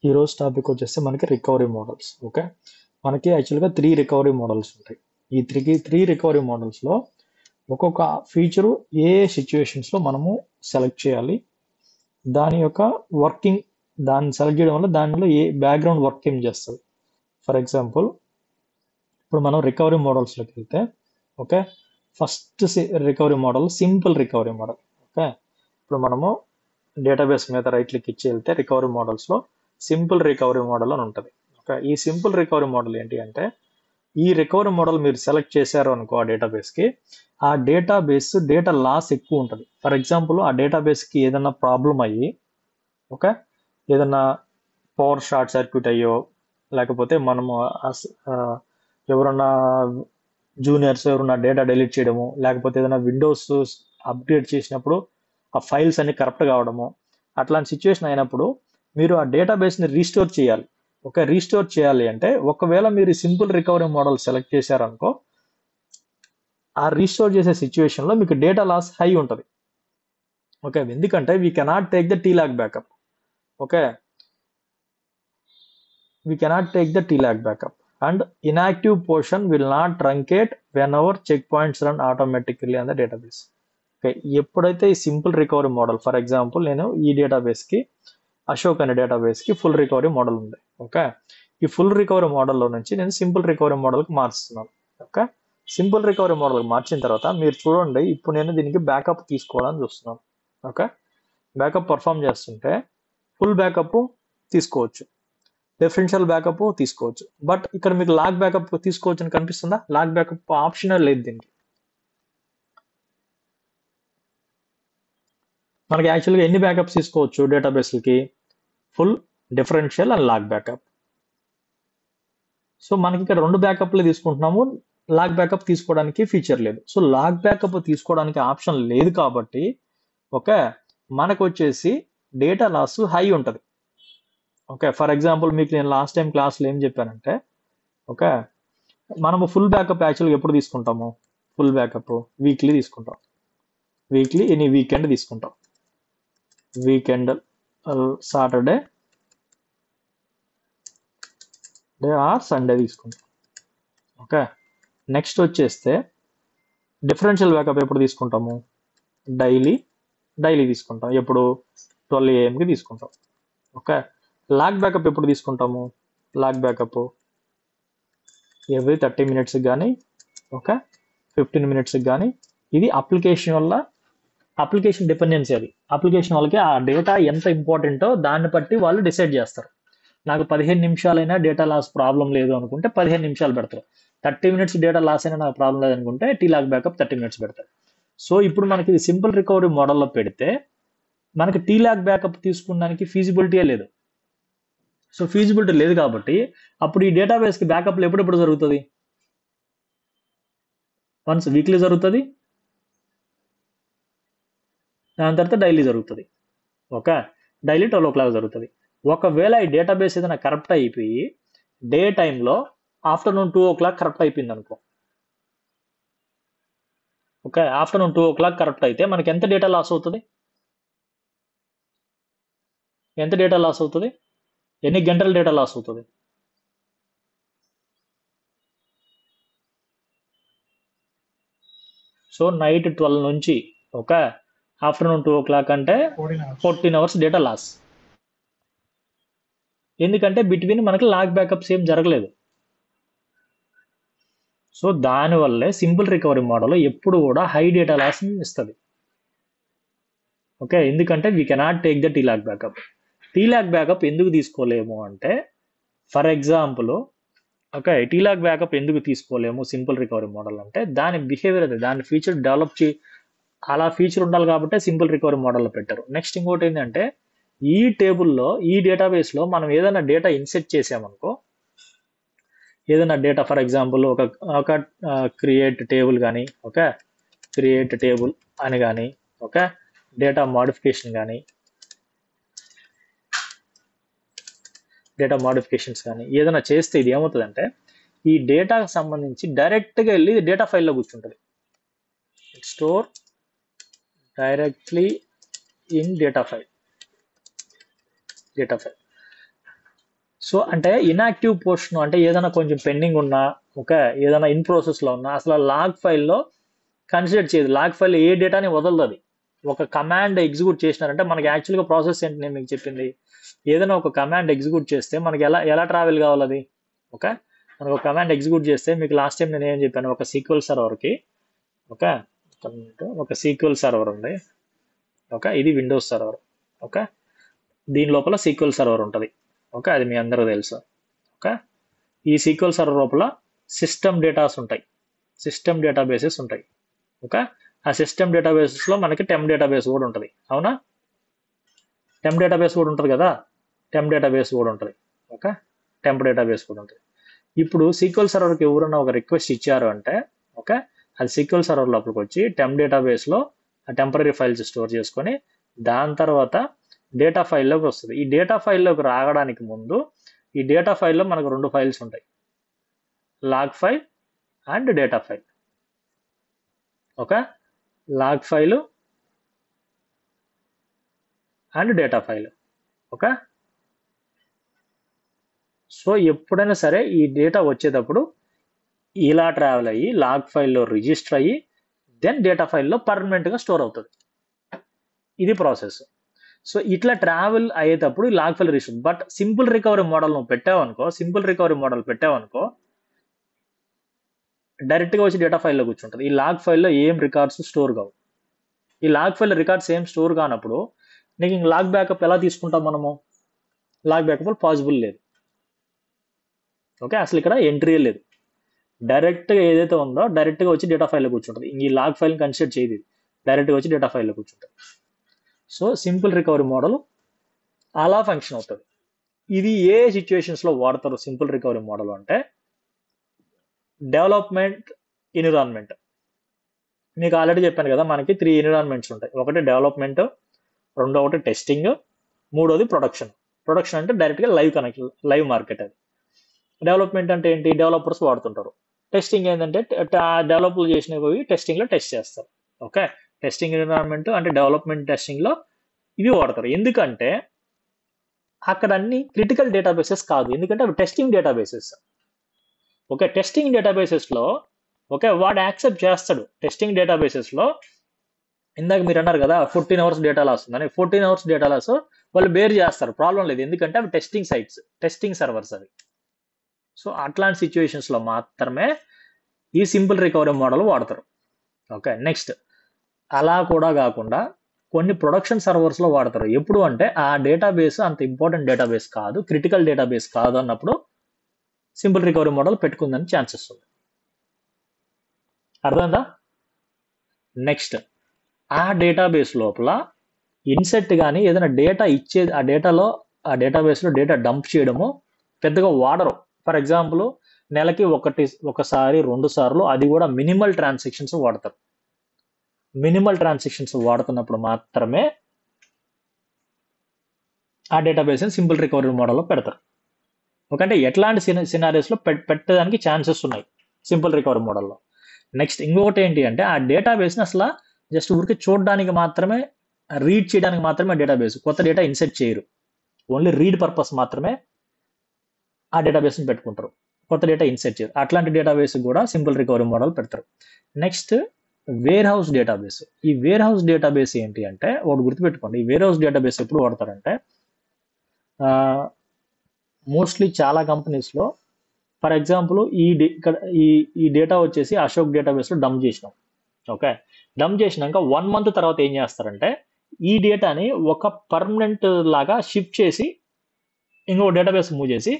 ఈ రోజు టాపిక్ వచ్చేసి మనకి రికవరీ మోడల్స్. ఓకే, మనకి యాక్చువల్గా 3 రికవరీ మోడల్స్ ఉంటాయి. ఈ త్రీ రికవరీ మోడల్స్లో ఒక్కొక్క ఫీచరు ఏ సిచ్యువేషన్స్లో మనము సెలెక్ట్ చేయాలి, దాని యొక్క వర్కింగ్, దాన్ని సెలెక్ట్ చేయడం వల్ల దానిలో ఏ బ్యాక్గ్రౌండ్ వర్క్ ఏం చేస్తుంది. ఫర్ ఎగ్జాంపుల్, ఇప్పుడు మనం రికవరీ మోడల్స్లోకి వెళ్తే, okay, first recovery model simple recovery model. Okay, ఇప్పుడు మనము డేటాబేస్ మీద రైట్ క్లిక్ ఇచ్చి వెళ్తే రికవరీ మోడల్స్లో సింపుల్ రికవరీ మోడల్ అని ఉంటుంది. ఓకే, ఈ సింపుల్ రికవరీ మోడల్ ఏంటి అంటే, ఈ రికవరీ మోడల్ మీరు సెలెక్ట్ చేశారు అనుకో ఆ డేటాబేస్కి, ఆ డేటాబేస్ డేటా లాస్ ఎక్కువ ఉంటుంది. ఫర్ ఎగ్జాంపుల్, ఆ డేటాబేస్కి ఏదైనా ప్రాబ్లం అయ్యి, ఓకే, ఏదన్నా పవర్ షార్ట్ సర్క్యూట్ అయ్యో, లేకపోతే మనము ఎవరన్నా జూనియర్స్ ఎవరన్నా డేటా డిలీట్ చేయడము, లేకపోతే ఏదైనా విండోస్ అప్డేట్ చేసినప్పుడు ఆ ఫైల్స్ అన్ని కరెక్ట్ కావడము, అట్లాంటి సిచ్యువేషన్ అయినప్పుడు మీరు ఆ డేటాబేస్ని రీస్టోర్ చేయాలి. ఓకే, రీస్టోర్ చేయాలి అంటే ఒకవేళ మీరు సింపుల్ రికవరీ మోడల్ సెలెక్ట్ చేశారనుకో, ఆ రీస్టోర్ చేసే సిచ్యువేషన్లో మీకు డేటా లాస్ హై ఉంటుంది. ఓకే, ఎందుకంటే we cannot take the TLAC backup. Okay, we cannot take the TLAC backup, and inactive portion will not truncate whenever checkpoints run automatically on the database. Okay, ఎప్పుడైతే ఈ simple recovery model, for example నేను ఈ డేటాబేస్కి అశోక్ అనే డేటాబేస్కి full recovery model ఉంది. Okay, ఈ full recovery మోడల్లో నుంచి నేను సింపుల్ రికవరీ మోడల్కి మార్చుతున్నాను. ఓకే, సింపుల్ రికవరీ మోడల్కి మార్చిన తర్వాత మీరు చూడండి, ఇప్పుడు నేను దీనికి బ్యాకప్ తీసుకోవాలని చూస్తున్నాను. ఓకే, బ్యాకప్ పర్ఫామ్ చేస్తుంటే ఫుల్ బ్యాకప్ తీసుకోవచ్చు, డిఫరెన్షియల్ బ్యాకప్ తీసుకోవచ్చు, బట్ ఇక్కడ మీకు లాగ్ బ్యాకప్ తీసుకోవచ్చు అని కనిపిస్తుందా? లాగ్ బ్యాకప్ ఆప్షనల్ లేదు దీనికి. మనకి యాక్చువల్గా ఎన్ని బ్యాకప్స్ తీసుకోవచ్చు డేటాబేస్లకి? Full, differential and log backup. So మనకి ఇక్కడ 2 బ్యాకప్లు తీసుకుంటున్నాము, లాగ్ బ్యాకప్ తీసుకోవడానికి ఫీచర్ లేదు. సో లాగ్ బ్యాకప్ తీసుకోవడానికి ఆప్షన్ లేదు కాబట్టి, ఓకే, మనకు వచ్చేసి డేటా లాస్ హై ఉంటుంది. ఓకే, ఫర్ ఎగ్జాంపుల్ మీకు నేను లాస్ట్ టైం క్లాస్లో ఏం చెప్పానంటే, ఓకే, మనము ఫుల్ బ్యాకప్ యాక్చువల్గా ఎప్పుడు తీసుకుంటాము? ఫుల్ బ్యాకప్ వీక్లీ తీసుకుంటాం, వీక్లీ ఎనీ వీకెండ్ తీసుకుంటాం, weekend Saturday day or Sunday తీసుకుంటాం. ఓకే, నెక్స్ట్ వచ్చేస్తే డిఫరెన్షియల్ బ్యాకప్ ఎప్పుడు తీసుకుంటాము? డైలీ తీసుకుంటాం, ఎప్పుడు? 12 AM తీసుకుంటాం. ఓకే, లాగ్ బ్యాకప్ ఎప్పుడు తీసుకుంటాము? లాగ్ బ్యాకప్ ఎవ్రీ 30 minutes కానీ, ఓకే, 15 minutes కానీ. ఇది అప్లికేషన్ వల్ల, అప్లికేషన్ డిపెండెన్సీ. అది అప్లికేషన్ వాళ్ళకి ఆ డేటా ఎంత ఇంపార్టెంటో దాన్ని బట్టి వాళ్ళు డిసైడ్ చేస్తారు. నాకు 15 నిమిషాలైనా డేటా లాస్ ప్రాబ్లం లేదు అనుకుంటే 15 నిమిషాలు పెడతారు. 30 minutes డేటా లాస్ అయినా నాకు ప్రాబ్లం లేదనుకుంటే TLAC బ్యాకప్ 30 minutes పెడతారు. సో ఇప్పుడు మనకి ఇది సింపుల్ రికవరీ మోడల్లో పెడితే మనకి TLAC బ్యాకప్ తీసుకున్నానికి ఫీజిబిలిటీ లేదు. సో ఫీజిబిలిటీ లేదు కాబట్టి అప్పుడు ఈ డేటాబేస్కి బ్యాకప్లు ఎప్పుడెప్పుడు జరుగుతుంది? వన్స్ వీక్లీ జరుగుతుంది, దాని తర్వాత డైలీ జరుగుతుంది. ఓకే, డైలీ 12 o'clock జరుగుతుంది. ఒకవేళ ఈ డేటాబేస్ ఏదైనా కరప్ట్ అయిపోయి డే టైంలో ఆఫ్టర్నూన్ 2 o'clock కరప్ట్ అయిపోయింది అనుకో, ఓకే, ఆఫ్టర్నూన్ 2 o'clock కరప్ట్ అయితే మనకి ఎంత డేటా లాస్ అవుతుంది? ఎంత డేటా లాస్ అవుతుంది? ఎన్ని గంటల డేటా లాస్ అవుతుంది? సో నైట్ 12 నుంచి, ఓకే, ఆఫ్టర్నూన్ 2 o'clock అంటే 14 hours డేటా లాస్. ఎందుకంటే బిట్వీన్ మనకి లాగ్ బ్యాకప్స్ ఏం జరగలేదు. సో దానివల్లే సింపుల్ రికవరీ మోడల్ ఎప్పుడు కూడా హై డేటా లాస్ ఇస్తుంది. ఓకే, ఎందుకంటే we cannot take the TLAC backup. TLAC backup ఎందుకు తీసుకోలేము అంటే, for example, okay, TLAC backup ఎందుకు తీసుకోలేము సింపుల్ రికవరీ మోడల్ అంటే, దాని బిహేవియర్ అది, దాని ఫీచర్ డెవలప్ అలా ఫీచర్ ఉండాలి కాబట్టి సింపుల్ రికవరీ మోడల్లో పెట్టారు. నెక్స్ట్ ఇంకోటి ఏంటంటే, ఈ టేబుల్లో, ఈ డేటాబేస్లో మనం ఏదైనా డేటా ఇన్సెట్ చేసామనుకో, ఏదైనా డేటా, ఫర్ ఎగ్జాంపుల్ ఒక క్రియేట్ టేబుల్ కానీ, ఓకే, క్రియేట్ టేబుల్ అని కానీ, ఓకే, డేటా మోడిఫికేషన్ కానీ, డేటా మోడిఫికేషన్స్ కానీ ఏదైనా చేస్తే ఇది ఏమవుతుందంటే, ఈ డేటాకు సంబంధించి డైరెక్ట్గా వెళ్ళి డేటా ఫైల్లో కూర్చుంటుంది. Store directly in data file. So అంటే ఇన్యాక్టివ్ పోర్షన్ అంటే ఏదైనా కొంచెం పెండింగ్ ఉన్నా, ఓకే, ఏదైనా ఇన్ ప్రాసెస్లో ఉన్నా అసలు లాగ్ ఫైల్లో కన్సిడర్ చేయదు. లాగ్ ఫైల్ ఏ డేటాని వదలదు అది. ఒక కమాండ్ ఎగ్జిక్యూట్ చేసినారంటే మనకి యాక్చువల్గా ప్రాసెస్ ఏంటి నేను మీకు చెప్పింది, ఏదైనా ఒక కమాండ్ ఎగ్జిక్యూట్ చేస్తే మనకి ఎలా ఎలా ట్రావెల్ కావాలి అది. ఓకే, మనకు ఒక కమాండ్ ఎగ్జిక్యూట్ చేస్తే మీకు లాస్ట్ టైం నేను ఏం చెప్పాను, ఒక సీక్వెల్ సర్వర్కి, ఓకే, ఒక సీక్వెల్ సర్వర్ ఉంది, ఓకే, ఇది విండోస్ సర్వర్, ఓకే, దీని లోపల సీక్వెల్ సర్వర్ ఉంటుంది, ఓకే, అది మీ అందరూ తెలుసు. ఓకే, ఈ సీక్వెల్ సర్వర్ లోపల సిస్టమ్ డేటాస్ ఉంటాయి, సిస్టమ్ డేటాబేసెస్ ఉంటాయి. ఓకే, ఆ సిస్టమ్ డేటాబేసెస్లో మనకి టెంప్ డేటాబేస్ కూడా ఉంటుంది, అవునా, టెంప్ డేటాబేస్ కూడా ఉంటుంది కదా, టెంప్ డేటాబేస్ కూడా ఉంటుంది. ఓకే, టెంప్ డేటాబేస్ కూడా ఉంటుంది. ఇప్పుడు సీక్వెల్ సర్వర్కి ఎవరైనా ఒక రిక్వెస్ట్ ఇచ్చారు అంటే, ఓకే, అది సీక్వెల్ సర్వర్ లోపలికి వచ్చి టెంప్ డేటాబేస్లో ఆ టెంపరీ ఫైల్స్ స్టోర్ చేసుకొని దాని తర్వాత డేటా ఫైల్లోకి వస్తుంది. ఈ డేటా ఫైల్లోకి రావడానికి ముందు ఈ డేటా ఫైల్లో మనకు రెండు ఫైల్స్ ఉంటాయి, log file and data file. Okay, log file and data file. Okay, so ఎప్పుడైనా సరే ఈ డేటా వచ్చేటప్పుడు ఇలా ట్రావెల్ అయ్యి లాగ్ ఫైల్లో రిజిస్టర్ అయ్యి దెన్ డేటా ఫైల్లో పర్మనెంట్గా స్టోర్ అవుతుంది. ఇది ప్రాసెస్. సో ఇట్లా ట్రావెల్ అయ్యేటప్పుడు log file register. But simple recovery model నువ్వు పెట్టావనుకో, సింపుల్ రికవరీ మోడల్ పెట్టావనుకో డైరెక్ట్గా వచ్చి డేటా ఫైల్లో కూర్చుంటుంది. ఈ లాగ్ ఫైల్లో ఏం రికార్డ్స్ స్టోర్ కావు. ఈ లాగ్ ఫైల్ రికార్డ్స్ ఏం స్టోర్ కానప్పుడు నీకు ఇంక లాగ్ బ్యాకప్ ఎలా తీసుకుంటాం మనము, లాగ్ బ్యాకప్ పాసిబుల్ లేదు. ఓకే, అసలు ఇక్కడ ఎంట్రీ లేదు, డైరెక్ట్గా ఏదైతే ఉందో డైరెక్ట్గా వచ్చి డేటా ఫైల్లో కూర్చుంటుంది. ఈ లాగ్ ఫైల్ని కన్సిడర్ చేయదు, డైరెక్ట్గా వచ్చి డేటా ఫైల్లో కూర్చుంటుంది. సో సింపుల్ రికవరీ మోడల్ అలా ఫంక్షన్ అవుతుంది. ఇది ఏ సిచ్యువేషన్స్లో వాడతారు సింపుల్ రికవరీ మోడల్ అంటే, డెవలప్మెంట్ ఎన్విరాన్మెంట్. మీకు ఆల్రెడీ చెప్పాను కదా, మనకి 3 ఎన్విరాన్మెంట్స్ ఉంటాయి. ఒకటి డెవలప్మెంట్, ఒకటి టెస్టింగ్, మూడోది ప్రొడక్షన్. ప్రొడక్షన్ అంటే డైరెక్ట్గా లైవ్ కనెక్షన్, లైవ్ మార్కెట్. అది డెవలప్మెంట్ అంటే ఏంటి, డెవలపర్స్ వాడుతుంటారు. టెస్టింగ్ ఏంటంటే డెవలప్లు చేసినవి టెస్టింగ్లో టెస్ట్ చేస్తారు. ఓకే, టెస్టింగ్ ఎన్విరాన్మెంట్ అంటే డెవలప్మెంట్ టెస్టింగ్లో ఇవి వాడతారు. ఎందుకంటే అక్కడ అన్ని క్రిటికల్ డేటాబేసెస్ కాదు, ఎందుకంటే అవి టెస్టింగ్ డేటాబేసెస్. ఓకే, టెస్టింగ్ డేటాబేసెస్లో ఓకే వాడు యాక్సెప్ట్ చేస్తాడు. టెస్టింగ్ డేటాబేసెస్లో ఇందాక మీరు అన్నారు కదా 14 అవర్స్ డేటా లాస్ ఉందని, 14 అవర్స్ డేటా లాస్ వాళ్ళు బేర్ చేస్తారు, ప్రాబ్లం లేదు, ఎందుకంటే అవి టెస్టింగ్ సైట్స్, టెస్టింగ్ సర్వర్స్ అవి. సో అట్లాంటి సిచ్యువేషన్స్లో మాత్రమే ఈ సింపుల్ రికవరీ మోడల్ వాడతారు. ఓకే, నెక్స్ట్ అలా కూడా కాకుండా కొన్ని ప్రొడక్షన్ సర్వర్స్లో వాడతారు. ఎప్పుడు అంటే ఆ డేటాబేస్ అంత ఇంపార్టెంట్ డేటాబేస్ కాదు, క్రిటికల్ డేటాబేస్ కాదు అన్నప్పుడు సింపుల్ రికవరీ మోడల్ పెట్టుకుందని ఛాన్సెస్ ఉంది. అర్థమైందా? నెక్స్ట్ ఆ డేటాబేస్ లోపల ఇన్సెట్ కానీ ఏదైనా డేటా ఇచ్చేది, ఆ డేటాబేస్లో డేటా డంప్ చేయడము పెద్దగా వాడరు. ఫర్ ఎగ్జాంపుల్ నెలకి ఒకసారి 2 సార్లు, అది కూడా మినిమల్ ట్రాన్సాక్షన్స్ వాడతారు. మినిమల్ ట్రాన్సాక్షన్స్ వాడుతున్నప్పుడు మాత్రమే ఆ డేటాబేస్ని సింపుల్ రికవరీ మోడల్లో పెడతారు. ఓకే, ఎట్లాంటి సినారియోస్లో పెట్టడానికి ఛాన్సెస్ ఉన్నాయి సింపుల్ రికవరీ మోడల్లో. నెక్స్ట్ ఇంకొకటి ఏంటి అంటే ఆ డేటాబేస్ని అసలు జస్ట్ ఊరికి చూడడానికి మాత్రమే, రీడ్ చేయడానికి మాత్రమే డేటాబేస్, కొత్త డేటా ఇన్సెట్ చేయరు, ఓన్లీ రీడ్ పర్పస్ మాత్రమే ఆ డేటాబేస్ని పెట్టుకుంటారు, కొత్త డేటా ఇన్సెట్ చేయరు. అట్లాంటి డేటాబేస్ కూడా సింపుల్ రికవరీ మోడల్ పెడతారు. Next where house database. ఈ వేర్ హౌస్ డేటాబేస్ ఏంటి అంటే ఒకటి గుర్తుపెట్టుకోండి, ఈ వేర్ హౌస్ డేటాబేస్ ఎప్పుడు వాడతారంటే మోస్ట్లీ చాలా కంపెనీస్లో, ఫర్ ఎగ్జాంపుల్ ఇక్కడ ఈ డేటా వచ్చేసి అశోక్ డేటాబేస్లో డంప్ చేసినాం. ఓకే, డంప్ చేసినాక 1 month తర్వాత ఏం చేస్తారంటే ఈ డేటాని ఒక పర్మనెంట్ లాగా షిఫ్ట్ చేసి ఇంకొక డేటాబేస్ మూవ్ చేసి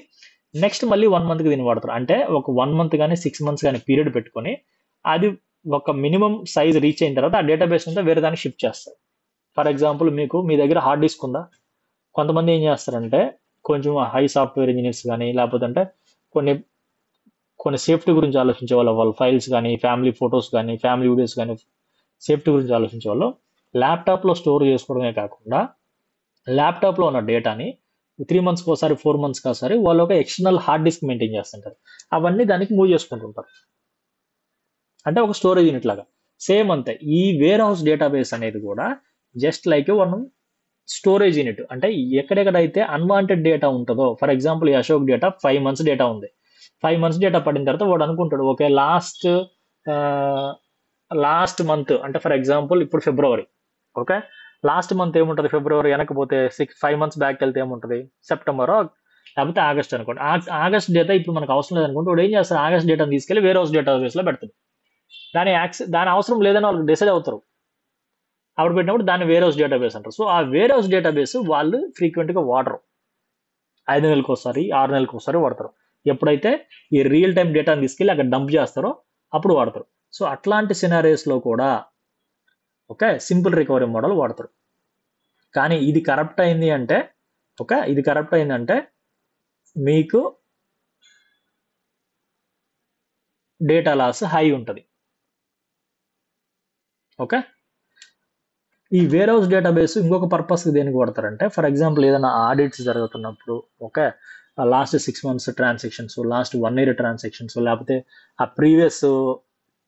నెక్స్ట్ మళ్ళీ 1 monthకి దీన్ని వాడతారు. అంటే ఒక 1 month కానీ 6 months కానీ పీరియడ్ పెట్టుకొని అది ఒక మినిమం సైజ్ రీచ్ అయిన తర్వాత ఆ డేటాబేస్ అంతా వేరే దానికి షిఫ్ట్ చేస్తారు. ఫర్ ఎగ్జాంపుల్ మీ దగ్గర హార్డ్ డిస్క్ ఉందా, కొంతమంది ఏం చేస్తారంటే కొంచెం హై సాఫ్ట్వేర్ ఇంజనీర్స్ కానీ లేకపోతే అంటే కొన్ని సేఫ్టీ గురించి ఆలోచించే వాళ్ళ ఫైల్స్ కానీ, ఫ్యామిలీ ఫొటోస్ కానీ, ఫ్యామిలీ వీడియోస్ కానీ, సేఫ్టీ గురించి ఆలోచించే వాళ్ళు ల్యాప్టాప్లో స్టోర్ చేసుకోవడమే కాకుండా ల్యాప్టాప్లో ఉన్న డేటాని 3 monthsకి ఒకసారి, 4 monthsకి ఒకసారి వాళ్ళు ఒక ఎక్స్టర్నల్ హార్డ్ డిస్క్ మెయింటైన్ చేస్తుంటారు. అవన్నీ దానికి మూవ్ చేసుకుంటుంటారు, అంటే ఒక స్టోరేజ్ యూనిట్ లాగా. సేమ్ అంతే ఈ వేర్ హౌస్ డేటాబేస్ అనేది కూడా జస్ట్ లైక్ మనం స్టోరేజ్ యూనిట్ అంటే ఎక్కడెక్కడైతే అన్వాంటెడ్ డేటా ఉంటుందో, ఫర్ ఎగ్జాంపుల్ ఈ అశోక్ డేటా 5 months డేటా ఉంది. 5 months డేటా పడిన తర్వాత వాడు అనుకుంటాడు, ఓకే లాస్ట్ మంత్ అంటే ఫర్ ఎగ్జాంపుల్ ఇప్పుడు ఫిబ్రవరి, ఓకే లాస్ట్ మంత్ ఏముంటుంది, ఫిబ్రవరి వెనకపోతే 5 months బ్యాక్ వెళ్తే ఏముంటుంది, సెప్టెంబర్ లేకపోతే ఆగస్ట్ అనుకోండి. ఆగస్ట్ డేటా ఇప్పుడు మనకు అవసరం లేదనుకుంటే వాడు ఏం చేస్తారు, ఆగస్ట్ డేటాను తీసుకెళ్లి వేరే హౌస్ డేటాబేస్లో పెడతాడు. దాని అవసరం లేదని వాళ్ళు డిసైడ్ అవుతారు. అప్పుడు పెట్టినప్పుడు దాన్ని వేర్ హౌస్ డేటాబేస్ అంటారు. సో ఆ వేర్ హౌస్ డేటాబేస్ వాళ్ళు ఫ్రీక్వెంట్గా వాడరు. 5 నెలలకు ఒకసారి 6 నెలలకు ఒకసారి వాడతారు. ఎప్పుడైతే ఈ రియల్ టైం డేటాని తీసుకెళ్ళి అక్కడ డంప్ చేస్తారో అప్పుడు వాడతారు. సో అట్లాంటి సినారియోస్లో కూడా ఓకే సింపుల్ రికవరీ మోడల్ వాడతారు. కానీ ఇది కరప్ట్ అయింది అంటే ఇది కరప్ట్ అయిందంటే మీకు డేటా లాస్ హై ఉంటుంది. ఓకే ఈ వేర్ హౌస్ డేటాబేస్ ఇంకొక పర్పస్కి దేనికి వాడతారంటే, ఫర్ ఎగ్జాంపుల్ ఏదైనా ఆడిట్స్ జరుగుతున్నప్పుడు, okay last 6 months transactions, last 1 year transactions, లేకపోతే ఆ ప్రీవియస్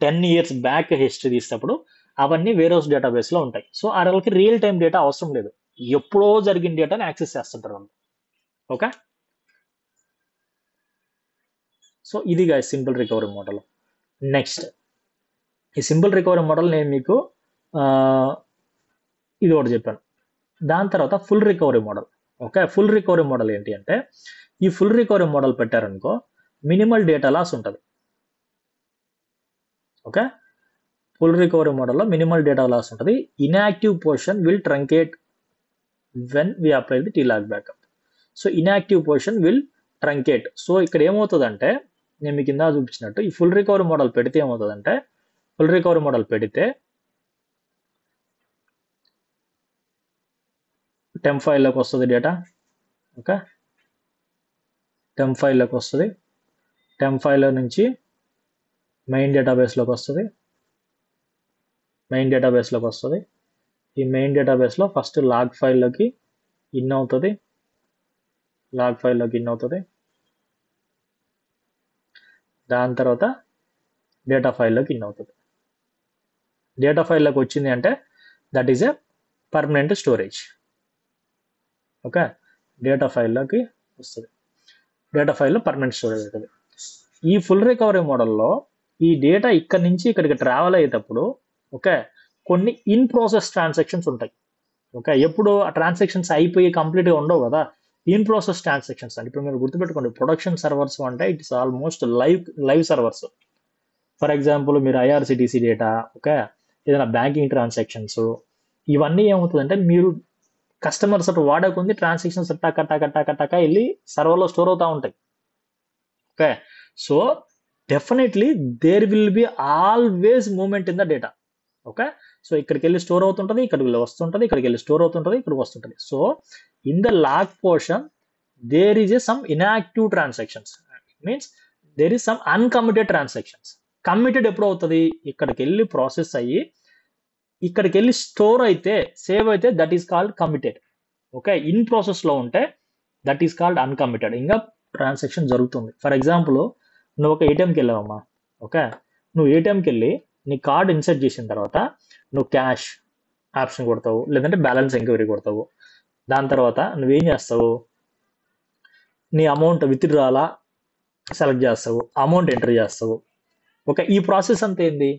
10 years బ్యాక్ హిస్టరీ తీసినప్పుడు అవన్నీ వేర్ హౌస్ డేటాబేస్లో ఉంటాయి. సో ఆ వాళ్ళకి రియల్ టైం డేటా అవసరం లేదు, ఎప్పుడో జరిగిన డేటాని యాక్సెస్ చేస్తుంటారు వాళ్ళు. ఓకే సో ఇది guys simple recovery model. Next ఈ సింపుల్ రికవరీ మోడల్ నేను మీకు ఇది ఒకటి చెప్పాను. దాని తర్వాత full recovery model. Okay full recovery model ఏంటి అంటే, ఈ ఫుల్ రికవరీ మోడల్ పెట్టారనుకో మినిమల్ డేటా లాస్ ఉంటుంది. ఓకే ఫుల్ రికవరీ మోడల్లో మినిమల్ డేటా లాస్ ఉంటుంది. Inactive portion will truncate when we apply the TLAC backup. So inactive portion will truncate. So ఇక్కడ ఏమవుతుందంటే, నేను మీకు కింద చూపించినట్టు ఈ ఫుల్ రికవరీ మోడల్ పెడితే ఏమవుతుందంటే, ఫుల్ రికవరీ మోడల్ పెడితే టెంప్ ఫైల్లోకి వస్తుంది డేటా. ఓకే టెంప్ ఫైల్లోకి వస్తుంది. టెంప్ ఫైల్లో నుంచి మెయిన్ డేటాబేస్లోకి వస్తుంది. ఈ మెయిన్ డేటాబేస్లో ఫస్ట్ లాగ్ ఫైల్లోకి ఇన్ అవుతుంది. దాని తర్వాత డేటా ఫైల్లోకి ఇన్ అవుతుంది. డేటా ఫైల్లోకి వచ్చింది అంటే that is a permanent storage. Okay data ఫైల్లోకి వస్తుంది. డేటా ఫైల్లో పర్మనెంట్ స్టోరేజ్ అవుతుంది. ఈ ఫుల్ రికవరీ మోడల్లో ఈ డేటా ఇక్కడ నుంచి ఇక్కడికి ట్రావెల్ అయ్యేటప్పుడు ఓకే కొన్ని ఇన్ ప్రాసెస్ ట్రాన్సాక్షన్స్ ఉంటాయి. ఓకే ఎప్పుడు ఆ ట్రాన్సాక్షన్స్ అయిపోయి కంప్లీట్గా ఉండవు కదా, ఇన్ ప్రాసెస్ ట్రాన్సాక్షన్స్ అంటే ఇప్పుడు మీరు గుర్తుపెట్టుకోండి, ప్రొడక్షన్ సర్వర్స్ అంటే it's almost live servers. For example మీరు IRCTC డేటా, ఓకే ఏదైనా బ్యాంకింగ్ ట్రాన్సాక్షన్స్, ఇవన్నీ ఏమవుతుందంటే మీరు కస్టమర్స్ అటు వాడకుంది ట్రాన్సాక్షన్స్ టక వెళ్ళి సర్వర్లో స్టోర్ అవుతూ ఉంటాయి. Okay so definitely there will be always moment in the data. Okay so ఇక్కడికి వెళ్ళి స్టోర్ అవుతుంటుంది, ఇక్కడికి వస్తుంటుంది, ఇక్కడికి వెళ్ళి స్టోర్ అవుతుంటుంది, ఇక్కడికి వస్తుంటుంది. So in the log portion there is a some inactive transactions, means there is some uncommitted transactions. Committed ఎప్పుడు అవుతుంది, ఇక్కడికి వెళ్ళి ప్రాసెస్ అయ్యి ఇక్కడికి వెళ్ళి స్టోర్ అయితే సేవ్ అయితే that is called committed. Okay in ప్రాసెస్లో ఉంటే దట్ ఈస్ కాల్డ్ అన్కమిటెడ్. ఇంకా ట్రాన్సాక్షన్ జరుగుతుంది. ఫర్ ఎగ్జాంపుల్ నువ్వు ఒక ATMకి వెళ్ళావమ్మా, ఓకే నువ్వు ATMకి వెళ్ళి నీ కార్డ్ ఇన్సర్ట్ చేసిన తర్వాత నువ్వు క్యాష్ ఆప్షన్ కొడతావు, లేదంటే బ్యాలెన్స్ ఎంక్వైరీ కొడతావు. దాని తర్వాత నువ్వేం చేస్తావు, నీ అమౌంట్ విత్డ్రాలా సెలెక్ట్ చేస్తావు, అమౌంట్ ఎంటర్ చేస్తావు. ఓకే ఈ ప్రాసెస్ అంతా ఏంది,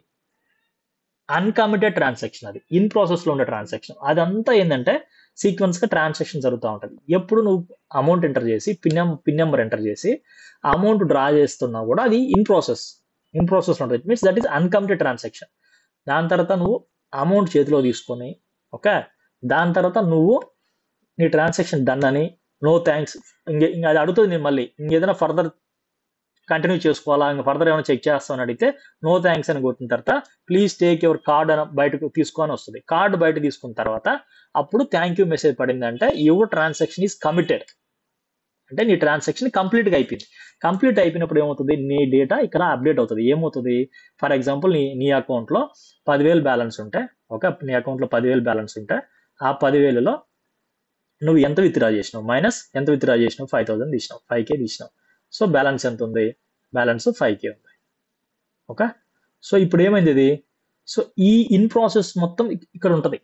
అన్కమిటెడ్ ట్రాన్సాక్షన్. అది ఇన్ ప్రాసెస్లో ఉండే ట్రాన్సాక్షన్. అదంతా ఏంటంటే సీక్వెన్స్గా ట్రాన్సాక్షన్ జరుగుతూ ఉంటుంది. ఎప్పుడు నువ్వు అమౌంట్ ఎంటర్ చేసి పిన్ నెంబర్ ఎంటర్ చేసి అమౌంట్ డ్రా చేస్తున్నా కూడా అది ఇన్ ప్రాసెస్ ఉంటుంది. It means that is uncommitted transaction. దాని తర్వాత నువ్వు అమౌంట్ చేతిలో తీసుకొని ఓకే దాని తర్వాత నువ్వు నీ ట్రాన్సాక్షన్ డన్ అని నో థ్యాంక్స్ ఇంకా అది అడుగుతుంది. నేను మళ్ళీ ఇంకేదైనా ఫర్దర్ కంటిన్యూ చేసుకోవాలా, ఇంకా ఫర్దర్ ఏమైనా చెక్ చేస్తామని అడిగితే నో థ్యాంక్స్ అని కొట్టిన తర్వాత ప్లీజ్ టేక్ యువర్ కార్డ్ అని బయటకు తీసుకొని వస్తుంది. కార్డు బయట తీసుకున్న తర్వాత అప్పుడు థ్యాంక్ యూ మెసేజ్ పడిందంటే యువర్ ట్రాన్సాక్షన్ ఈజ్ కమిటెడ్, అంటే నీ ట్రాన్సాక్షన్ కంప్లీట్గా అయిపోయింది. కంప్లీట్ అయిపోయినప్పుడు ఏమవుతుంది, నీ డేటా ఇక్కడ అప్డేట్ అవుతుంది. ఏమవుతుంది, ఫర్ ఎగ్జాంపుల్ నీ అకౌంట్లో 10,000 బ్యాలెన్స్ ఉంటే, ఓకే నీ అకౌంట్లో 10,000 బ్యాలెన్స్ ఉంటే ఆ 10,000లో నువ్వు ఎంత విత్డ్రా చేసినావు, మైనస్ ఎంత విత్డ్రా చేసినావు, 5,000 తీసినావు, 5K తీసినావు. సో బ్యాలెన్స్ ఎంత ఉంది, బ్యాలెన్స్ 5K ఉంది. ఓకే సో ఇప్పుడు ఏమైంది ఇది, సో ఈ ఇన్ ప్రాసెస్ మొత్తం ఇక్కడ ఉంటుంది.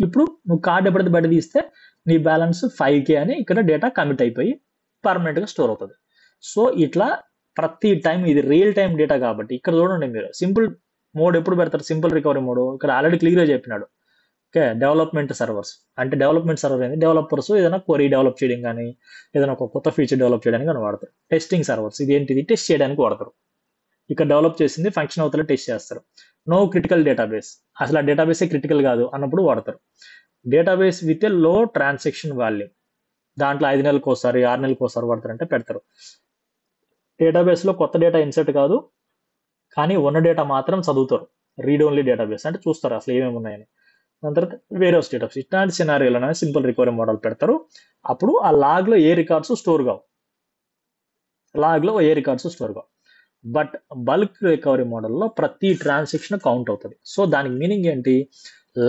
ఇప్పుడు నువ్వు కార్డ్ ఎప్పుడైతే బయట తీస్తే నీ బ్యాలెన్స్ 5K అని ఇక్కడ డేటా కమిట్ అయిపోయి పర్మనెంట్గా స్టోర్ అవుతుంది. సో ఇట్లా ప్రతి టైం ఇది రియల్ టైం డేటా కాబట్టి ఇక్కడ చూడండి మీరు సింపుల్ మోడ్ ఎప్పుడు పెడతారు, సింపుల్ రికవరీ మోడ్ ఇక్కడ ఆల్రెడీ క్లియర్గా చెప్పినాడు. ఓకే, డెవలప్మెంట్ సర్వర్స్ అంటే డెవలప్మెంట్ సర్వర్ అనేది డెవలపర్స్ ఏదైనా క్వరీ డెవలప్ చేయడం కానీ ఏదైనా ఒక కొత్త ఫీచర్ డెవలప్ చేయడానికి కానీ వాడతారు. టెస్టింగ్ సర్వర్స్ ఇది ఏంటిది, టెస్ట్ చేయడానికి వాడతారు. ఇక్కడ డెవలప్ చేసింది ఫంక్షన్ అవుతలే టెస్ట్ చేస్తారు. నో క్రిటికల్ డేటాబేస్, అసలు ఆ డేటాబేసే క్రిటికల్ కాదు అన్నప్పుడు వాడతారు. డేటాబేస్ విత్ ఏ లో ట్రాన్సాక్షన్ వాల్యూమ్, దాంట్లో 5 నెలలకు ఒకసారి 6 నెలలకు ఒకసారి వాడతారంటే పెడతారు. డేటాబేస్లో కొత్త డేటా ఇన్సర్ట్ కాదు, కానీ ఉన్న డేటా మాత్రం చదువుతారు. రీడ్ ఓన్లీ డేటాబేస్ అంటే చూస్తారు అసలు ఏమేమి ఉన్నాయని. దాని తర్వాత వేరే స్టేటప్స్ ఇట్లాంటి సినారియోలోనే సింపుల్ రికవరీ మోడల్ పెడతారు. అప్పుడు ఆ లాగ్లో ఏ రికార్డ్స్ స్టోర్ కావు, బట్ బల్క్ రికవరీ మోడల్లో ప్రతి ట్రాన్సాక్షన్ కౌంట్ అవుతుంది. సో దానికి మీనింగ్ ఏంటి,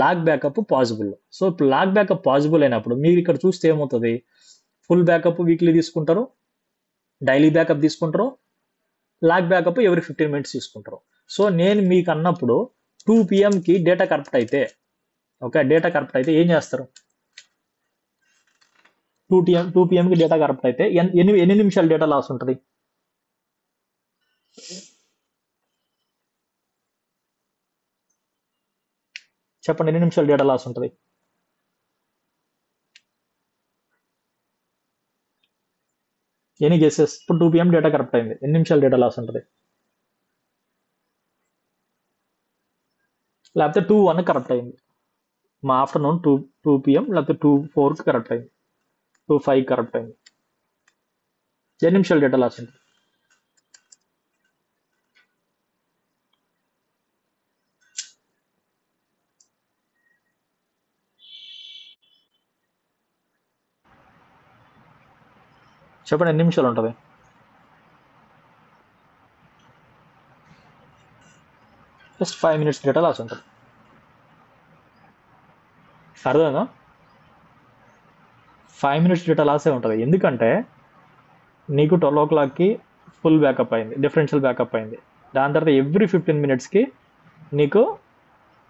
లాగ్ బ్యాకప్ పాసిబుల్. సో ఇప్పుడు లాగ్ బ్యాకప్ పాసిబుల్ అయినప్పుడు మీరు ఇక్కడ చూస్తే ఏమవుతుంది, ఫుల్ బ్యాకప్ వీక్లీ తీసుకుంటారు, డైలీ బ్యాకప్ తీసుకుంటారు, లాగ్ బ్యాకప్ ఎవరి 15 minutes తీసుకుంటారు. సో నేను మీకు అన్నప్పుడు 2 PM డేటా కరెక్ట్ అయితే, ఓకే డేటా కరెక్ట్ అయితే ఏం చేస్తారు, 2 PM డేటా కరెక్ట్ అయితే ఎన్ని నిమిషాలు డేటా లాస్ ఉంటుంది, చెప్పండి ఎన్ని నిమిషాలు డేటా లాస్ ఉంటుంది? Any guesses? ఇప్పుడు 2 PM డేటా కరెక్ట్ అయింది, ఎన్ని నిమిషాలు డేటా లాస్ ఉంటుంది? లేకపోతే 2:01 కరెక్ట్ అయింది, మా ఆఫ్టర్నూన్ 2 PM లేకపోతే 2:04 కరెక్ట్ అయింది, 2:05 కరెక్ట్ అయింది, ఎన్ని నిమిషాలు డేటా లాస్ ఉంటుంది? చెప్పండి ఎన్ని నిమిషాలు ఉంటుంది? జస్ట్ 5 minutes డేటా లాస్ ఉంటుంది. అర్థమైందా? 5 minutes డేటా లాసే ఉంటుంది. ఎందుకంటే నీకు 12 o'clockకి ఫుల్ బ్యాకప్ అయింది, డిఫరెన్షియల్ బ్యాకప్ అయింది, దాని తర్వాత ఎవ్రీ 15 minutesకి నీకు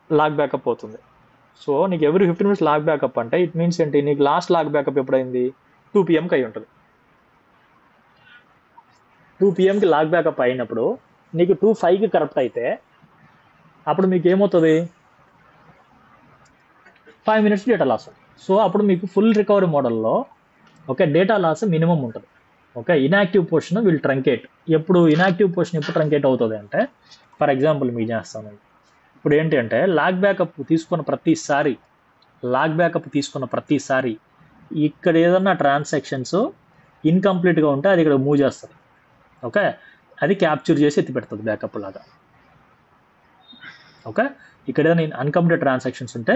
లాగ్ బ్యాకప్ అవుతుంది. సో నీకు ఎవ్రీ 15 minutes లాగ్ బ్యాకప్ అంటే ఇట్ మీన్స్ ఏంటి, నీకు లాస్ట్ లాగ్ బ్యాకప్ ఎప్పుడైంది, 2 PMకి అయి ఉంటుంది. 2 PMకి లాగ్ బ్యాకప్ అయినప్పుడు నీకు 2:05కి కరెక్ట్ అయితే అప్పుడు మీకు ఏమవుతుంది, 5 minutes డేటా లాస్. సో అప్పుడు మీకు ఫుల్ రికవరీ మోడల్లో ఓకే డేటా లాస్ మినిమం ఉంటుంది. Okay, inactive portion will truncate. ఎప్పుడు ఇన్యాక్టివ్ పోర్షన్ ఎప్పుడు ట్రంకేట్ అవుతుంది అంటే, ఫర్ ఎగ్జాంపుల్ మీకు చేస్తాను, ఇప్పుడు ఏంటి అంటే లాగ్ బ్యాకప్ తీసుకున్న ప్రతిసారి ఇక్కడ ఏదన్నా ట్రాన్సాక్షన్స్ ఇన్కంప్లీట్గా ఉంటే అది ఇక్కడ మూవ్ చేస్తుంది. ఓకే, అది క్యాప్చర్ చేసి ఎత్తి పెడుతుంది బ్యాకప్ లాగా. ఓకే, ఇక్కడ ఏదైనా అన్కంప్లీట్ ట్రాన్సాక్షన్స్ ఉంటే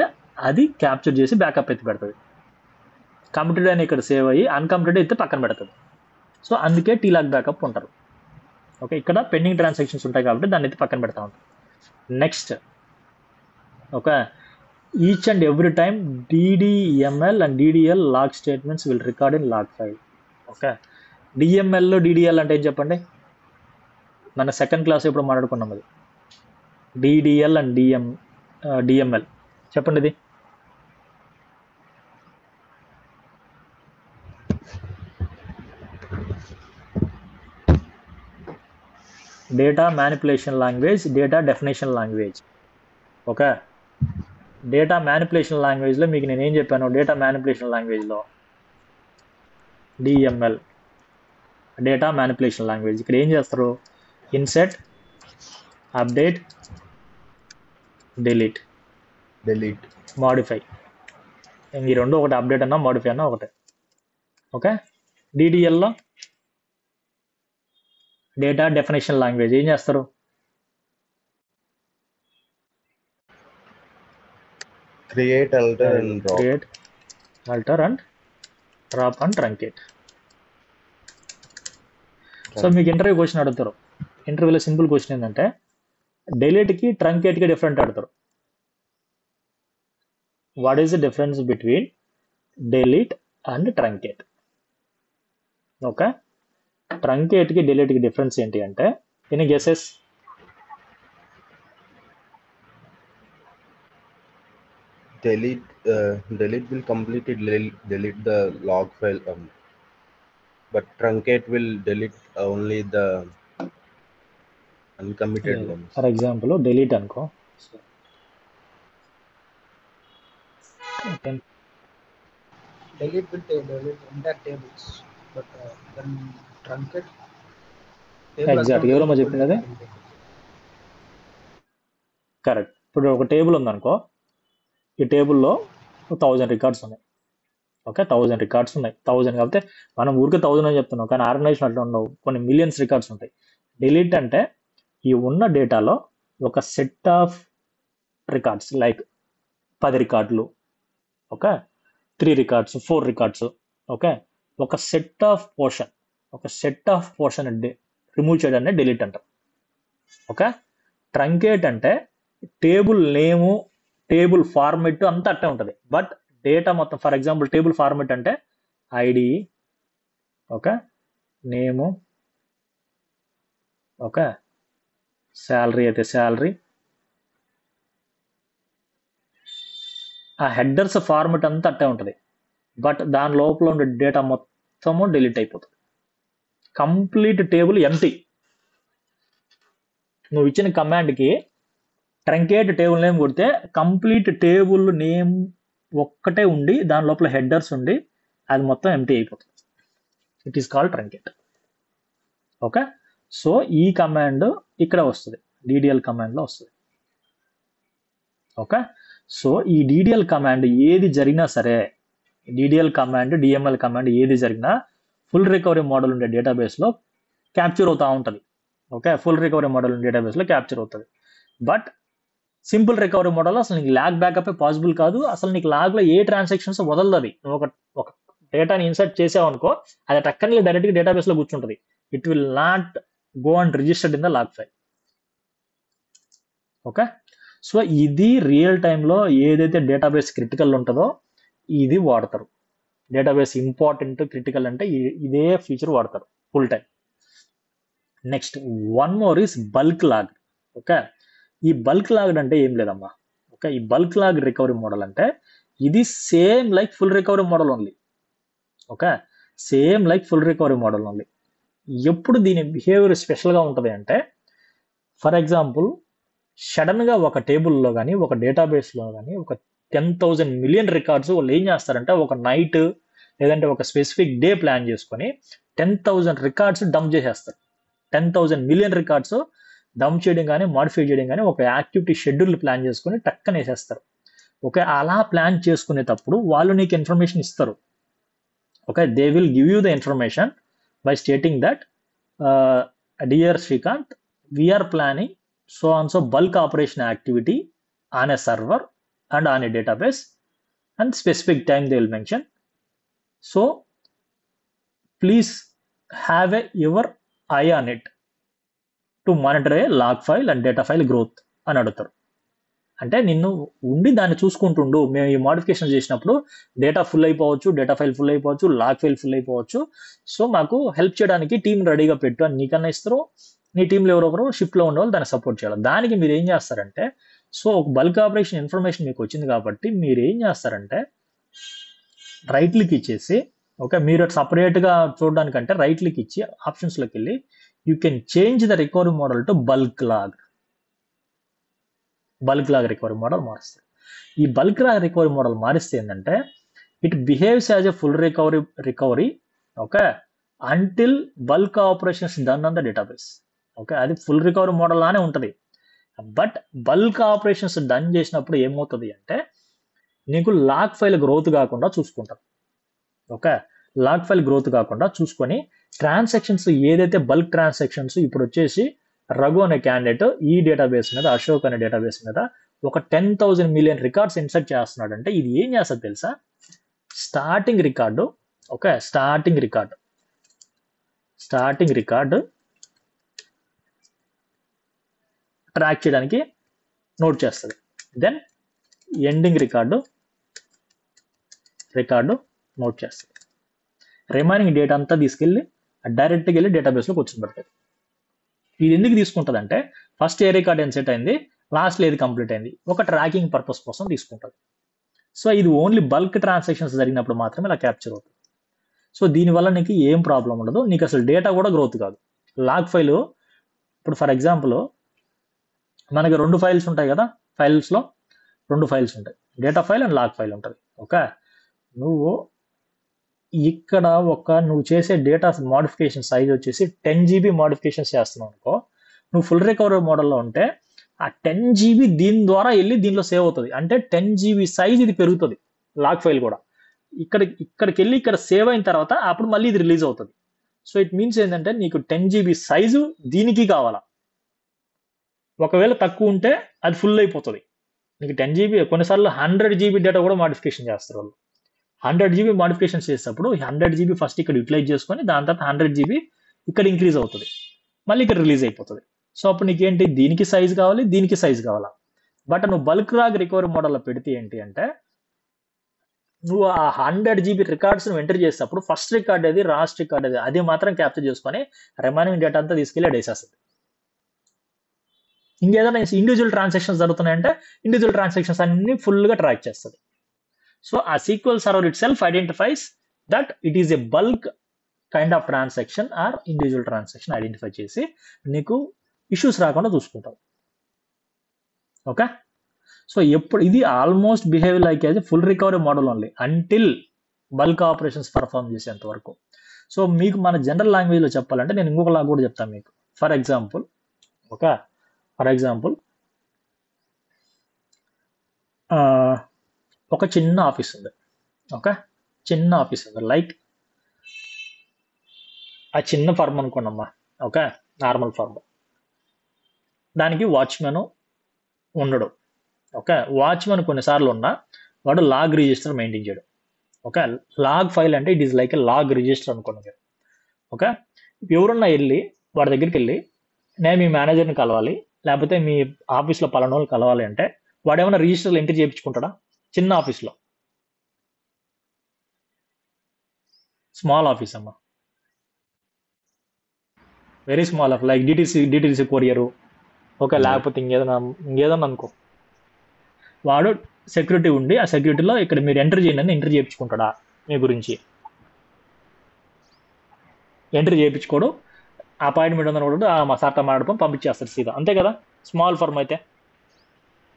అది క్యాప్చర్ చేసి బ్యాకప్ ఎత్తి పెడుతుంది. కంప్లీటెడ్ అని ఇక్కడ సేవ్ అయ్యి అన్కంప్లీటెడ్ అయితే పక్కన పెడుతుంది. సో అందుకే టీలాగ్ బ్యాకప్ ఉంటారు. ఓకే, ఇక్కడ పెండింగ్ ట్రాన్సాక్షన్స్ ఉంటాయి కాబట్టి దాన్ని అయితే పక్కన పెడతా ఉంటాం. Next okay, each and every time DDML and DDL log statements will record in log file. Okay, డిఎంఎల్లో DDL అంటే ఏం చెప్పండి, మన సెకండ్ క్లాస్ ఇప్పుడు మాట్లాడుకున్నాం అది. DDL అండ్ DML చెప్పండి. ఇది data manipulation language, data definition language. Okay, data manipulation లాంగ్వేజ్లో మీకు నేను ఏం చెప్పాను, డేటా మ్యానిపులేషన్ లాంగ్వేజ్లో DML డేటా మ్యానిపులేషన్ లాంగ్వేజ్. ఇక్కడ ఏం చేస్తారు, ఇన్సెట్, అప్డేట్, డిలీట్, మాడిఫై. ఈ రెండు ఒకటి, అప్డేట్ అన్నా మాడిఫై అన్నా ఒకటే. ఓకే, DDLలో డేటా డెఫినేషన్ లాంగ్వేజ్ ఏం చేస్తారు, create, alter and drop and truncate. So మీకు ఇంటర్వ్యూ క్వశ్చన్ అడుగుతారు, ఇంటర్వ్యూలో సింపుల్ క్వశ్చన్ ఏంటంటే డిలీట్కి ట్రంకేట్కి డిఫరెంట్ అడుగుతారు. What is the difference between delete and truncate? Okay, ట్రంకేట్కి డిలీట్కి డిఫరెన్స్ ఏంటి అంటే, any guesses? delete will completely delete the log file, but truncate will delete only the uncommitted లేదు, ones. ఫర్ ఎగ్జాంపుల్ డిలీట్ అనుకో. So delete will delete entire tables, but when truncate table exact ఎవరమ్మా చెప్పింది? Correct. ఇప్పుడు ఒక table ఉందనుకో, ఈ టేబుల్లో 1000 records ఉన్నాయి. ఓకే, 1000 రికార్డ్స్ ఉన్నాయి. 1000 కాకపోతే మనం ఊరికే 1000 అని చెప్తున్నాం, కానీ ఆర్గనైజేషన్ అట్లా ఉండవు, కొన్ని మిలియన్స్ రికార్డ్స్ ఉంటాయి. డిలీట్ అంటే ఈ ఉన్న డేటాలో ఒక సెట్ ఆఫ్ రికార్డ్స్, లైక్ 10 రికార్డులు, ఓకే, 3 రికార్డ్స్, 4 రికార్డ్స్, ఓకే, ఒక సెట్ ఆఫ్ పోర్షన్ రిమూవ్ చేయడాన్ని డిలీట్ అంటాం. ఓకే, ట్రంకేట్ అంటే టేబుల్ నేము, టేబుల్ ఫార్మెట్ అంతా అట్టే ఉంటుంది, బట్ డేటా మొత్తం, ఫర్ ఎగ్జాంపుల్ టేబుల్ ఫార్మెట్ అంటే ఐడి, ఓకే, నేము, ఓకే, శాలరీ అయితే శాలరీ, ఆ హెడర్స్ ఫార్మెట్ అంతా అట్టే ఉంటుంది, బట్ దాని లోపల ఉండే డేటా మొత్తము డిలీట్ అయిపోతుంది. Complete table empty. నువ్వు ఇచ్చిన కమాండ్కి ట్రంకేట్ టేబుల్ నేమ్ కొడితే కంప్లీట్ టేబుల్ నేమ్ ఒక్కటే ఉండి దాని లోపల హెడర్స్ ఉండి అది మొత్తం ఎంటీ అయిపోతుంది. It is called truncate. Okay, so ఈ కమాండ్ ఇక్కడ వస్తుంది, డిడిఎల్ కమాండ్లో వస్తుంది. ఓకే, సో ఈ డిడిఎల్ కమాండ్ ఏది జరిగినా సరే, డిడిఎల్ కమాండ్, డిఎంఎల్ కమాండ్ ఏది జరిగినా ఫుల్ రికవరీ మోడల్ ఉండే డేటాబేస్లో క్యాప్చర్ అవుతూ ఉంటుంది. ఓకే, ఫుల్ రికవరీ మోడల్ ఉండే డేటాబేస్లో క్యాప్చర్ అవుతుంది. బట్ సింపుల్ రికవరీ మోడల్ అసలు నీకు ల్యాగ్ బ్యాకప్ పాసిబుల్ కాదు. అసలు నీకు లాగ్లో ఏ ట్రాన్సాక్షన్స్ వదలదు. అది నువ్వు ఒక డేటాని ఇన్సర్ట్ చేసావు అనుకో, అది టక్కని డైరెక్ట్గా డేటాబేస్లో కూర్చుంటుంది. It will not go and registered in the log file. Okay, so ఇది రియల్ టైంలో ఏదైతే డేటాబేస్ క్రిటికల్ ఉంటుందో ఇది వాడతారు. డేటాబేస్ ఇంపార్టెంట్ క్రిటికల్ అంటే ఇదే ఫీచర్ వాడతారు full time. Next one more is bulk log. Okay, ఈ బల్క్ లాగ్ అంటే ఏం లేదమ్మా. ఓకే, ఈ బల్క్ లాగ్ రికవరీ మోడల్ అంటే ఇది same like full recovery model only. Okay, same like full recovery model only. ఎప్పుడు దీని బిహేవియర్ స్పెషల్గా ఉంటుంది అంటే, ఫర్ ఎగ్జాంపుల్ సడన్గా ఒక టేబుల్లో కానీ ఒక డేటాబేస్లో కానీ ఒక 10,000 మిలియన్ రికార్డ్స్ వాళ్ళు ఏం చేస్తారంటే ఒక నైట్ లేదంటే ఒక స్పెసిఫిక్ డే ప్లాన్ చేసుకొని 10,000 రికార్డ్స్ డంప్ చేసేస్తారు. 10,000 మిలియన్ రికార్డ్స్ డంప్ చేయడం కానీ మాడిఫై చేయడం కానీ ఒక యాక్టివిటీ షెడ్యూల్ ప్లాన్ చేసుకొని టక్కన వేసేస్తారు. ఓకే, అలా ప్లాన్ చేసుకునేటప్పుడు వాళ్ళు నీకు ఇన్ఫర్మేషన్ ఇస్తారు. Okay, they will give you the information by stating that dear Srikanth, we are planning so and so bulk operation activity on a server and on a database, and specific time they will mention. So please have your eye on it to monitor a log file and data file growth అని అడుగుతారు. అంటే నిన్ను ఉండి దాన్ని చూసుకుంటుండు, మేము ఈ modification చేసినప్పుడు data full అయిపోవచ్చు, డేటా ఫైల్ ఫుల్ అయిపోవచ్చు, లాగ్ ఫైల్ ఫుల్ అయిపోవచ్చు, సో మాకు హెల్ప్ చేయడానికి టీం రెడీగా పెట్టు అని నీకన్నా ఇస్తారు. నీ టీంలో ఎవరొకరు షిఫ్ట్లో ఉండే వాళ్ళు దాన్ని సపోర్ట్ చేయాలి. దానికి మీరు ఏం చేస్తారంటే, సో ఒక బల్క్ ఆపరేషన్ ఇన్ఫర్మేషన్ మీకు వచ్చింది కాబట్టి మీరు ఏం చేస్తారంటే రైట్ క్లిక్ ఇచ్చేసి, ఓకే, మీరు సపరేట్గా చూడడానికంటే రైట్ క్లిక్ ఇచ్చి ఆప్షన్స్లోకి వెళ్ళి you can change the recovery model to bulk log recovery model మారుస్తారు. ఈ బల్క్ లాగ్ రికవరీ మోడల్ మారిస్తే ఏంటంటే it behaves as a full recovery, okay, until bulk operations done on the database. Okay, అది full recovery model లానే ఉంటుంది. But bulk operations done చేసినప్పుడు ఏమవుతుంది అంటే నీకు లాగ్ ఫైల్ గ్రోత్ కాకుండా చూసుకుంటారు. ఓకే, లాగ్ ఫైల్ గ్రోత్ కాకుండా చూసుకొని ట్రాన్సాక్షన్స్ ఏదైతే బల్క్ ట్రాన్సాక్షన్స్ ఇప్పుడు వచ్చేసి రఘు అనే క్యాండిడేట్ ఈ డేటాబేస్ మీద, అశోక్ అనే డేటాబేస్ మీద ఒక 10,000 మిలియన్ రికార్డ్స్ ఇన్సర్ట్ చేస్తున్నాడు అంటే ఇది ఏం చేస్తుంది తెలుసా? Starting record, okay, starting record track చేయడానికి నోట్ చేస్తుంది. దెన్ ఎండింగ్ రికార్డు నోట్ చేస్తుంది. రిమైనింగ్ డేటా అంతా తీసుకెళ్ళి డైరెక్ట్గా వెళ్ళి డేటాబేస్లో కూర్చోబెడుతుంది. ఇది ఎందుకు తీసుకుంటుంది అంటే ఫస్ట్ ఏ రికార్డ్ ఇన్సెట్ అయింది, లాస్ట్లో ఏది కంప్లీట్ అయింది, ఒక ట్రాకింగ్ పర్పస్ కోసం తీసుకుంటుంది. సో ఇది ఓన్లీ బల్క్ ట్రాన్సాక్షన్స్ జరిగినప్పుడు మాత్రమే ఇలా క్యాప్చర్ అవుతుంది. సో దీనివల్ల నీకు ఏం ప్రాబ్లం ఉండదు, నీకు అసలు డేటా కూడా గ్రోత్ కాదు. లాగ్ ఫైల్ ఇప్పుడు ఫర్ ఎగ్జాంపుల్ మనకి 2 ఫైల్స్ ఉంటాయి కదా, ఫైల్స్లో 2 ఫైల్స్ ఉంటాయి, data file and log file ఉంటుంది. ఓకే, నువ్వు ఇక్కడ నువ్వు చేసే డేటా మోడిఫికేషన్ సైజ్ వచ్చేసి 10 GB మోడిఫికేషన్స్ చేస్తున్నావు అనుకో, నువ్వు ఫుల్ రికవరీ మోడల్లో ఉంటే ఆ 10 GB దీని ద్వారా వెళ్ళి దీనిలో సేవ్ అవుతుంది. అంటే 10 GB సైజ్ ఇది పెరుగుతుంది, లాగ్ ఫైల్ కూడా ఇక్కడికి వెళ్ళి ఇక్కడ సేవ్ అయిన తర్వాత అప్పుడు మళ్ళీ ఇది రిలీజ్ అవుతుంది. సో ఇట్ మీన్స్ ఏంటంటే నీకు 10 GB సైజు దీనికి కావాలా, ఒకవేళ తక్కువ ఉంటే అది ఫుల్ అయిపోతుంది. నీకు 10 GB కొన్నిసార్లు 100 GB డేటా కూడా మోడిఫికేషన్ చేస్తారు వాళ్ళు. 100 GB మోడిఫికేషన్ చేసేటప్పుడు 100 GB ఫస్ట్ ఇక్కడ యూటిలైజ్ చేసుకొని దాని తర్వాత 100 GB ఇక్కడ ఇంక్రీజ్ అవుతుంది, మళ్ళీ ఇక్కడ రిలీజ్ అయిపోతుంది. సో అప్పుడు నీకేంటి, దీనికి సైజ్ కావాలి, దీనికి సైజ్ కావాలా. బట్ నువ్వు బల్క్ లాగ్ రికవరీ మోడల్లో పెడితే ఏంటి అంటే, నువ్వు ఆ 100 GB రికార్డ్స్ నువ్వు ఎంటర్ చేసేటప్పుడు ఫస్ట్ రికార్డ్ అది, లాస్ట్ రికార్డ్ అది మాత్రం క్యాప్చర్ చేసుకొని రిమైనింగ్ డేటా అంతా తీసుకెళ్ళి వేసేస్తుంది. ఇంకేదైనా ఇండివిజువల్ ట్రాన్సాక్షన్స్ జరుగుతున్నాయంటే ఇండివిజువల్ ట్రాన్సాక్షన్స్ అన్ని ఫుల్గా ట్రాక్ చేస్తుంది. సో ఆ SQL server it self identifies that it is a bulk kind of transaction are individual transaction identify చేసి నీకు ఇష్యూస్ రాకుండా చూసుకుంటావు. ఓకే, సో ఎప్పుడు ఇది almost behave like as full recovery model only until bulk operations perform చేసేంత వరకు. So మీకు మన జనరల్ లాంగ్వేజ్లో చెప్పాలంటే నేను ఇంకొక లాగా కూడా చెప్తాను మీకు. ఫర్ ఎగ్జాంపుల్ ఒక చిన్న ఆఫీస్ ఉంది. ఓకే, చిన్న ఆఫీస్ ఉంది, లైక్ ఆ చిన్న ఫర్మ్ అనుకోండమ్మా. ఓకే, నార్మల్ ఫర్మ్, దానికి వాచ్మెన్ ఉండడు. ఓకే, వాచ్మెన్ కొన్నిసార్లు ఉన్నా వాడు లాగ్ రిజిస్టర్ మెయింటైన్ చేయడు. ఓకే, లాగ్ ఫైల్ అంటే it is like a log register అనుకోండి. ఓకే, ఎవరున్నా వెళ్ళి వాడి దగ్గరికి వెళ్ళి నేను మీ మేనేజర్ని కలవాలి, లేకపోతే మీ ఆఫీస్లో పలానా వాళ్ళు కలవాలి అంటే వాడు ఏమైనా రిజిస్టర్లు ఎంట్రీ చేయించుకుంటాడా? చిన్న ఆఫీస్లో, స్మాల్ ఆఫీస్ అమ్మా, very small of like DTC courier. Okay, లేకపోతే ఇంకేదన్నా అనుకో, వాడు సెక్యూరిటీ ఉండి ఆ సెక్యూరిటీలో ఇక్కడ మీరు ఎంటర్ చేయండి అని ఎంట్రీ చేయించుకుంటాడా? మీ గురించి ఎంట్రీ చేయించుకోడు, అపాయింట్మెంట్ ఉందని కూడా మా సార్తో మాట్లాడడం పంపించేస్తారు సీదా, అంతే కదా స్మాల్ ఫర్మ్ అయితే.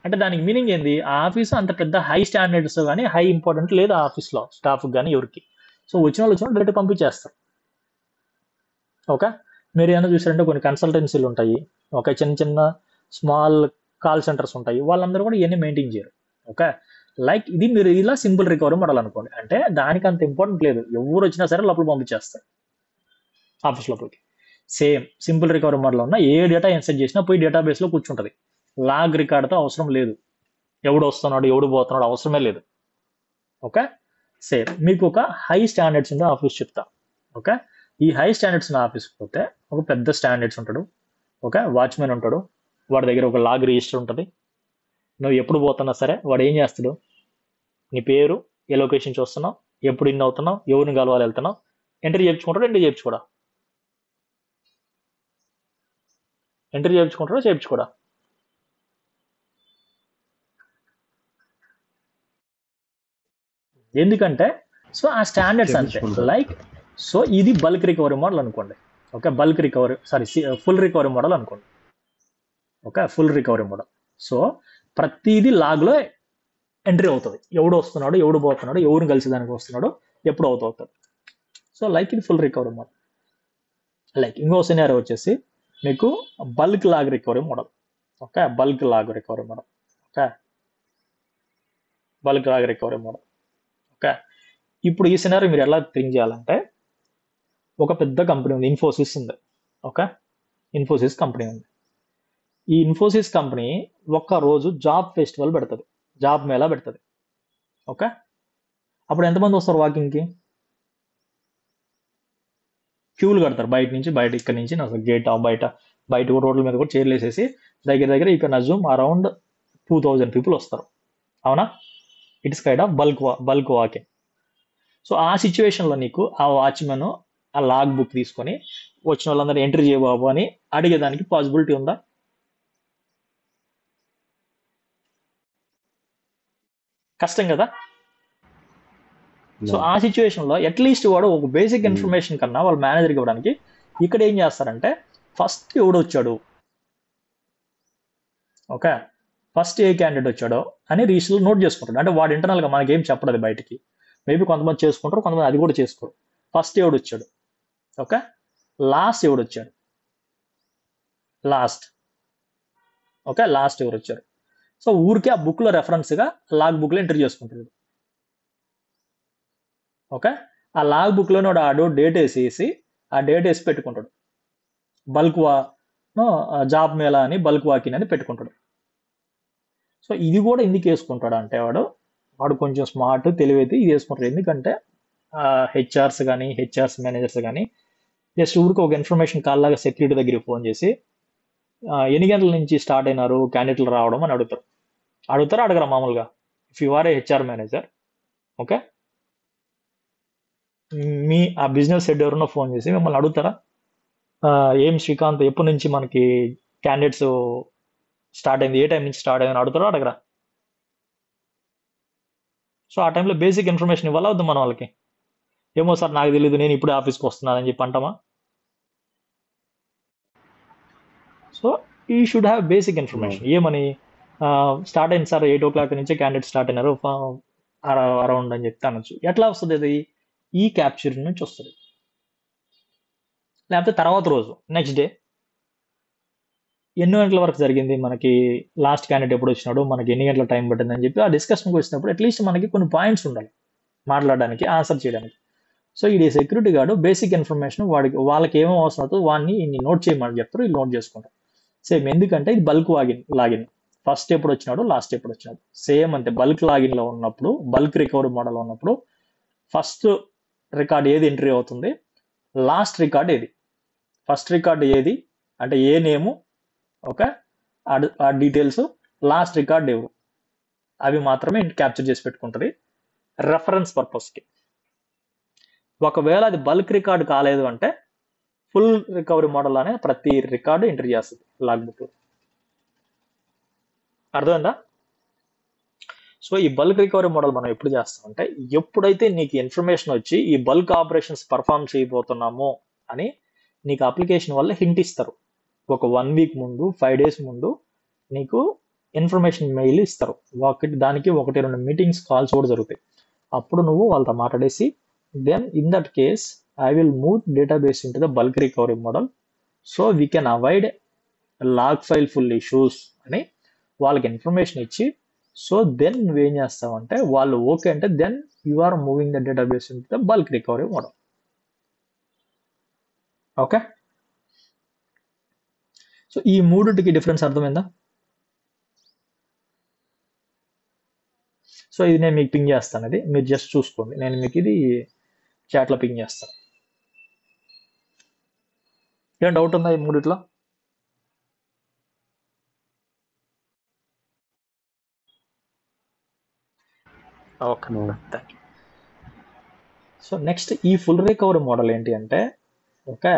అంటే దానికి మీనింగ్ ఏంది, ఆ ఆఫీస్ అంత పెద్ద హై స్టాండర్డ్స్ కానీ హై ఇంపార్టెంట్ లేదు ఆ ఆఫీస్లో స్టాఫ్కి కానీ ఎవరికి. సో వచ్చిన వాళ్ళు డైరెక్ట్ పంపించేస్తారు. ఓకే, మీరు ఏమైనా చూసారంటే కొన్ని కన్సల్టెన్సీలు ఉంటాయి, ఓకే, చిన్న స్మాల్ కాల్ సెంటర్స్ ఉంటాయి, వాళ్ళందరూ కూడా ఇవన్నీ మెయింటైన్ చేయరు. ఓకే, లైక్ ఇది మీరు ఇలా సింపుల్ రికవరీ మోడల్ అనుకోండి. అంటే దానికి అంత ఇంపార్టెంట్ లేదు, ఎవరు వచ్చినా సరే లోపల పంపించేస్తారు ఆఫీస్ లోపలికి. సేమ్ సింపుల్ రికవరీ మోడల్ ఉన్న ఏ డేటా ఇన్సర్ట్ చేసినా పోయి డేటాబేస్లో కూర్చుంటుంది. లాగ్ రికార్డ్తో అవసరం లేదు, ఎవడు వస్తున్నాడు ఎవడు పోతున్నాడు అవసరమే లేదు. ఓకే, సేమ్ మీకు ఒక హై స్టాండర్డ్స్ ఉండే ఆఫీస్ చెప్తా. ఓకే, ఈ హై స్టాండర్డ్స్ ఉన్న ఆఫీస్కి పోతే ఒక పెద్ద స్టాండర్డ్స్ ఉంటాడు. ఓకే, వాచ్మెన్ ఉంటాడు, వాడి దగ్గర ఒక లాగ్ రిజిస్టర్ ఉంటుంది. నువ్వు ఎప్పుడు పోతున్నా సరే వాడు ఏం చేస్తాడు, నీ పేరు, ఏ లొకేషన్ చూస్తున్నావు, ఎప్పుడు ఇన్ అవుతున్నావు, ఎవరిని కలవాలి వెళ్తున్నావు, ఎంట్రీ చేయించుకుంటాడు, ఎంట్రీ చేయించుకోడా, ఎంట్రీ చేయించుకుంటాడో చేయించుకోడా? ఎందుకంటే సో ఆ స్టాండర్డ్స్ అంతే. లైక్ సో ఇది బల్క్ రికవరీ మోడల్ అనుకోండి. Okay, bulk recovery full recovery model అనుకోండి. Okay, full recovery model. So ప్రతిదీ లాగ్లో ఎంట్రీ అవుతుంది, ఎవడు వస్తున్నాడు ఎవడు పోతున్నాడు ఎవరిని కలిసి దానికి వస్తున్నాడు ఎప్పుడు అవుతుంది. సో లైక్ ఇది ఫుల్ రికవరీ మోడల్. లైక్ ఇంకో సినారియో వచ్చేసి మీకు bulk log recovery model. Okay, bulk log recovery model. Okay, bulk log recovery model. Okay, ఇప్పుడు ఈ సినారియో మీరు ఎలా థింక్ చేయాలంటే, ఒక పెద్ద కంపెనీ ఉంది, ఇన్ఫోసిస్ ఉంది. ఓకే, ఇన్ఫోసిస్ కంపెనీ ఉంది. ఈ ఇన్ఫోసిస్ కంపెనీ ఒక్కరోజు జాబ్ ఫెస్టివల్ పెడుతుంది, జాబ్ మేళా పెడుతుంది. ఓకే, అప్పుడు ఎంతమంది వస్తారు వాకింగ్కి? క్యూలు కడతారు బయట నుంచి, ఇక్కడ నుంచి గేట్ బయట రోడ్ల మీద కూడా చైర్లు వేసేసి దగ్గర ఇక్కడ అజ్యూమ్ అరౌండ్ 2000 పీపుల్ వస్తారు. అవునా? It's kind of bulk walking. So ఆ సిచ్యువేషన్లో నీకు ఆ వాచ్మెన్ ఆ లాగ్ బుక్ తీసుకొని వచ్చిన వాళ్ళందరూ ఎంట్రీ చేయబాబు అని అడిగేదానికి పాసిబిలిటీ ఉందా? కష్టం కదా. So No. ఆ సిచ్యువేషన్ లో అట్లీస్ట్ వాడు ఒక బేసిక్ Hmm. ఇన్ఫర్మేషన్ కన్నా వాళ్ళ మేనేజర్కి ఇవ్వడానికి ఇక్కడ ఏం చేస్తారంటే ఫస్ట్ ఎవడు వచ్చాడు, ఓకే, ఫస్ట్ ఏ క్యాండిడేట్ వచ్చాడో అని రిజిస్టర్లో నోట్ చేసుకుంటాడు. అంటే వాడు internal గా మనకి ఏం చెప్పడు అది బయటికి. మేబీ కొంతమంది చేసుకుంటారు, కొంతమంది అది కూడా చేసుకోరు. ఫస్ట్ ఎవడు వచ్చాడు, ఓకే, లాస్ట్ ఎవడు వచ్చాడు, లాస్ట్, ఓకే, లాస్ట్ ఎవరు వచ్చారు. సో ఊరికే ఆ బుక్ లో రెఫరెన్స్ గా లాగ్ బుక్ లో ఎంటర్ చేసుకుంటాడు. ఓకే, ఆ లాగ్ బుక్ లోనే వాడు ఆడు డేట్ వేసేసి ఆ డేట్ వేసి పెట్టుకుంటాడు. బల్క్ వా జాబ్ మేళా అని బల్క్ వాకిన్ అని పెట్టుకుంటాడు. సో ఇది కూడా ఎందుకు వేసుకుంటాడు అంటే వాడు వాడు కొంచెం స్మార్ట్ తెలివైతే ఇది వేసుకుంటాడు. ఎందుకంటే హెచ్ఆర్స్ కానీ హెచ్ఆర్స్ మేనేజర్స్ కానీ జస్ట్ ఊరికి ఒక ఇన్ఫర్మేషన్ కాల్ లాగా సెక్యూరిటీ దగ్గరికి ఫోన్ చేసి ఎన్ని గంటల నుంచి స్టార్ట్ అయినారు క్యాండిడేట్లు రావడం అని అడుగుతారా అడగరా మామూలుగా? If you are a HR manager, okay, మీ ఆ బిజినెస్ హెడ్ ఎవరన్నా ఫోన్ చేసి మిమ్మల్ని అడుగుతారా ఏం శ్రీకాంత్ ఎప్పటి నుంచి మనకి క్యాండిడేట్స్ స్టార్ట్ అయింది, ఏ టైం నుంచి స్టార్ట్ అయిందని అడుగుతారా అడగరా? సో ఆ టైంలో బేసిక్ ఇన్ఫర్మేషన్ ఇవ్వాలా వద్దు మన వాళ్ళకి? ఏమో సార్ నాకు తెలియదు నేను ఇప్పుడే ఆఫీస్కి వస్తున్నానని చెప్పి అంటామా? సో ఈ should have basic No. Information. ఏమని స్టార్ట్ అయింది సార్ 8 o'clock నుంచే క్యాండిడేట్ స్టార్ట్ అయినారు అరౌండ్ అని చెప్తే అనొచ్చు. ఎట్లా వస్తుంది అది? ఈ క్యాప్చర్ నుంచి వస్తుంది. లేకపోతే తర్వాత రోజు నెక్స్ట్ డే ఎన్ని గంటల వరకు జరిగింది, మనకి లాస్ట్ క్యాండిడేట్ ఎప్పుడు వచ్చినాడు, మనకి ఎన్ని గంటల టైం పట్టింది అని చెప్పి ఆ డిస్కషన్కి వచ్చినప్పుడు అట్లీస్ట్ మనకి కొన్ని పాయింట్స్ ఉండాలి మాట్లాడడానికి, ఆన్సర్ చేయడానికి. సో ఇది సెక్యూరిటీ గార్డు బేసిక్ ఇన్ఫర్మేషన్ వాళ్ళకి ఏమో అవసరం అవుతుందో వాడిని ఇన్ని నోట్ చేయమని చెప్తారు, వీళ్ళు నోట్ చేసుకుంటారు. సేమ్ ఎందుకంటే ఇది బల్క్ లాగిన్ ఫస్ట్ ఎప్పుడు వచ్చినాడు లాస్ట్ ఎప్పుడు వచ్చినాడు సేమ్ అంతే. బల్క్ లాగిన్లో ఉన్నప్పుడు బల్క్ రికవరీ మోడల్ ఉన్నప్పుడు ఫస్ట్ రికార్డ్ ఏది ఎంట్రీ అవుతుంది, లాస్ట్ రికార్డ్ ఏది, ఫస్ట్ రికార్డ్ ఏది అంటే ఏ నేము, ఓకే, ఆ డీటెయిల్స్, లాస్ట్ రికార్డ్ ఎవరు, అవి మాత్రమే క్యాప్చర్ చేసి పెట్టుకుంటుంది రెఫరెన్స్ పర్పస్కి. ఒకవేళ అది బల్క్ రికార్డ్ కాలేదు అంటే ఫుల్ రికవరీ మోడల్ అనే ప్రతి రికార్డు ఎంట్రీ చేస్తుంది లాగ్ బుక్. అర్థమైందా? సో ఈ బల్క్ రికవరీ మోడల్ మనం ఎప్పుడు చేస్తామంటే ఎప్పుడైతే నీకు ఇన్ఫర్మేషన్ వచ్చి ఈ బల్క్ ఆపరేషన్స్ పర్ఫామ్ చేయబోతున్నామో అని నీకు అప్లికేషన్ వల్ల హింట్ ఇస్తారు. ఒక 1 week ముందు 5 days ముందు నీకు ఇన్ఫర్మేషన్ మెయిల్ ఇస్తారు. దానికి 1-2 మీటింగ్స్ కాల్స్ కూడా జరుగుతాయి. అప్పుడు నువ్వు వాళ్ళతో మాట్లాడేసి then in that case I will move database into the bulk recovery model so we can avoid log file full issues అని వాళ్ళకి ఇన్ఫర్మేషన్ ఇచ్చి సో దెన్ నువ్వేం చేస్తావంటే వాళ్ళు ఓకే అంటే then you are moving the database into the bulk recovery model. Okay, so ఈ మూడింటికి difference అర్థమైందా? సో ఇది నేను మీకు పింగ్ చేస్తాను, అది మీరు జస్ట్ చూసుకోండి. నేను మీకు ఇది చాట్లో పింగ్ చేస్తాను. ఏం డౌట్ ఉందా ఈ మూడిట్లో? Okay, No. Thank you. So next ఈ ఫుల్ రికవరీ మోడల్ ఏంటి అంటే, ఓకే,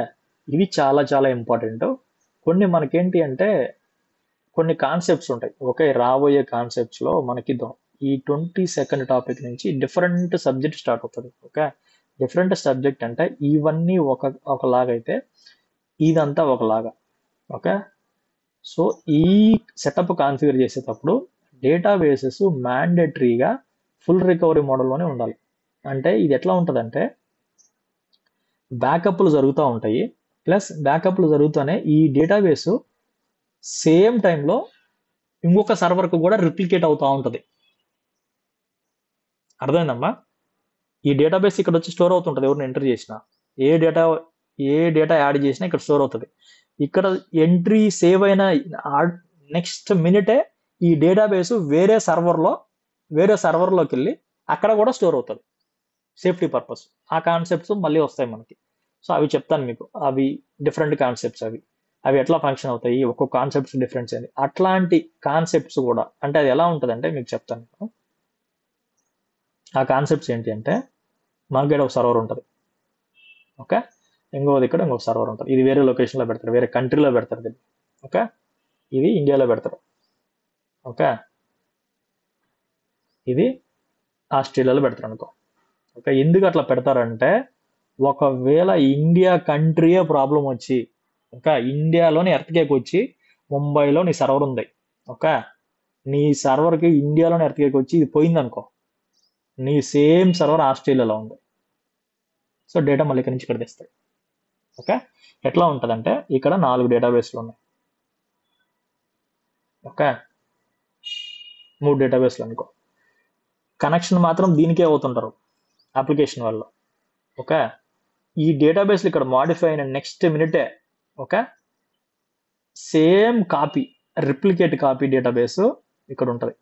ఇవి చాలా చాలా ఇంపార్టెంట్. కొన్ని మనకేంటి అంటే కొన్ని కాన్సెప్ట్స్ ఉంటాయి. ఓకే, రాబోయే కాన్సెప్ట్స్లో మనకి ఈ 22nd టాపిక్ నుంచి డిఫరెంట్ సబ్జెక్ట్ స్టార్ట్ అవుతుంది. ఓకే, డిఫరెంట్ సబ్జెక్ట్ అంటే ఇవన్నీ ఒకలాగైతే ఇదంతా ఒకలాగా. ఓకే, సో ఈ సెటప్ కాన్ఫిగర్ చేసేటప్పుడు డేటాబేసెస్ మ్యాండేటరీగా ఫుల్ రికవరీ మోడల్లోనే ఉండాలి. అంటే ఇది ఎట్లా ఉంటుందంటే బ్యాకప్లు జరుగుతూ ఉంటాయి, ప్లస్ బ్యాకప్లు జరుగుతూనే ఈ డేటాబేస్ సేమ్ టైంలో ఇంకొక సర్వర్కు కూడా రిప్లికేట్ అవుతూ ఉంటుంది. అర్థమైందమ్మా? ఈ డేటాబేస్ ఇక్కడ వచ్చి స్టోర్ అవుతుంటుంది, ఎవరిని ఎంటర్ చేసినా ఏ డేటా యాడ్ చేసినా ఇక్కడ స్టోర్ అవుతుంది. ఇక్కడ ఎంట్రీ సేవ్ అయిన నెక్స్ట్ మినిటే ఈ డేటాబేస్ వేరే సర్వర్లోకి వెళ్ళి అక్కడ కూడా స్టోర్ అవుతుంది సేఫ్టీ పర్పస్. ఆ కాన్సెప్ట్స్ మళ్ళీ వస్తాయి మనకి. సో అవి చెప్తాను మీకు, అవి డిఫరెంట్ కాన్సెప్ట్స్, అవి ఎట్లా ఫంక్షన్ అవుతాయి, ఒక్కొక్క కాన్సెప్ట్స్ డిఫరెన్స్ అని. అట్లాంటి కాన్సెప్ట్స్ కూడా అంటే అది ఎలా ఉంటుందంటే మీకు చెప్తాను. ఆ కాన్సెప్ట్స్ ఏంటి అంటే మనకి ఇక్కడ ఒక సర్వర్ ఉంటుంది, ఓకే, ఇక్కడ ఇంకొక సర్వర్ ఉంటుంది. ఇది వేరే లొకేషన్లో పెడతారు, వేరే కంట్రీలో పెడతారు దీన్ని. ఓకే, ఇది ఇండియాలో పెడతారు. ఓకే, ఇది ఆస్ట్రేలియాలో పెడతారు అనుకో. ఓకే, ఎందుకు అట్లా పెడతారంటే ఒకవేళ ఇండియా కంట్రీయే ప్రాబ్లం వచ్చి, ఓకే, ఇండియాలోని ఎర్త్కేక్ వచ్చి ముంబైలో నీ సర్వర్ ఉంది, ఓకే, నీ సర్వర్కి ఇండియాలోని ఎర్త్కేక్ వచ్చి ఇది పోయింది అనుకో, నీ సేమ్ సర్వర్ ఆస్ట్రేలియాలో ఉంది, సో డేటా మళ్ళీ ఇక్కడి నుంచి ఇక్కడ తెస్తాయి. ఓకే, ఎట్లా ఉంటుందంటే ఇక్కడ 4 డేటాబేస్లు ఉన్నాయి, ఓకే, 3 డేటాబేస్లు అనుకో, కనెక్షన్ మాత్రం దీనికే అవుతుంటారు అప్లికేషన్ వల్ల. ఓకే, ఈ డేటాబేస్లు ఇక్కడ మాడిఫై అయిన నెక్స్ట్ మినిటే, okay, same copy, replicate copy database ఇక్కడ ఉంటుంది.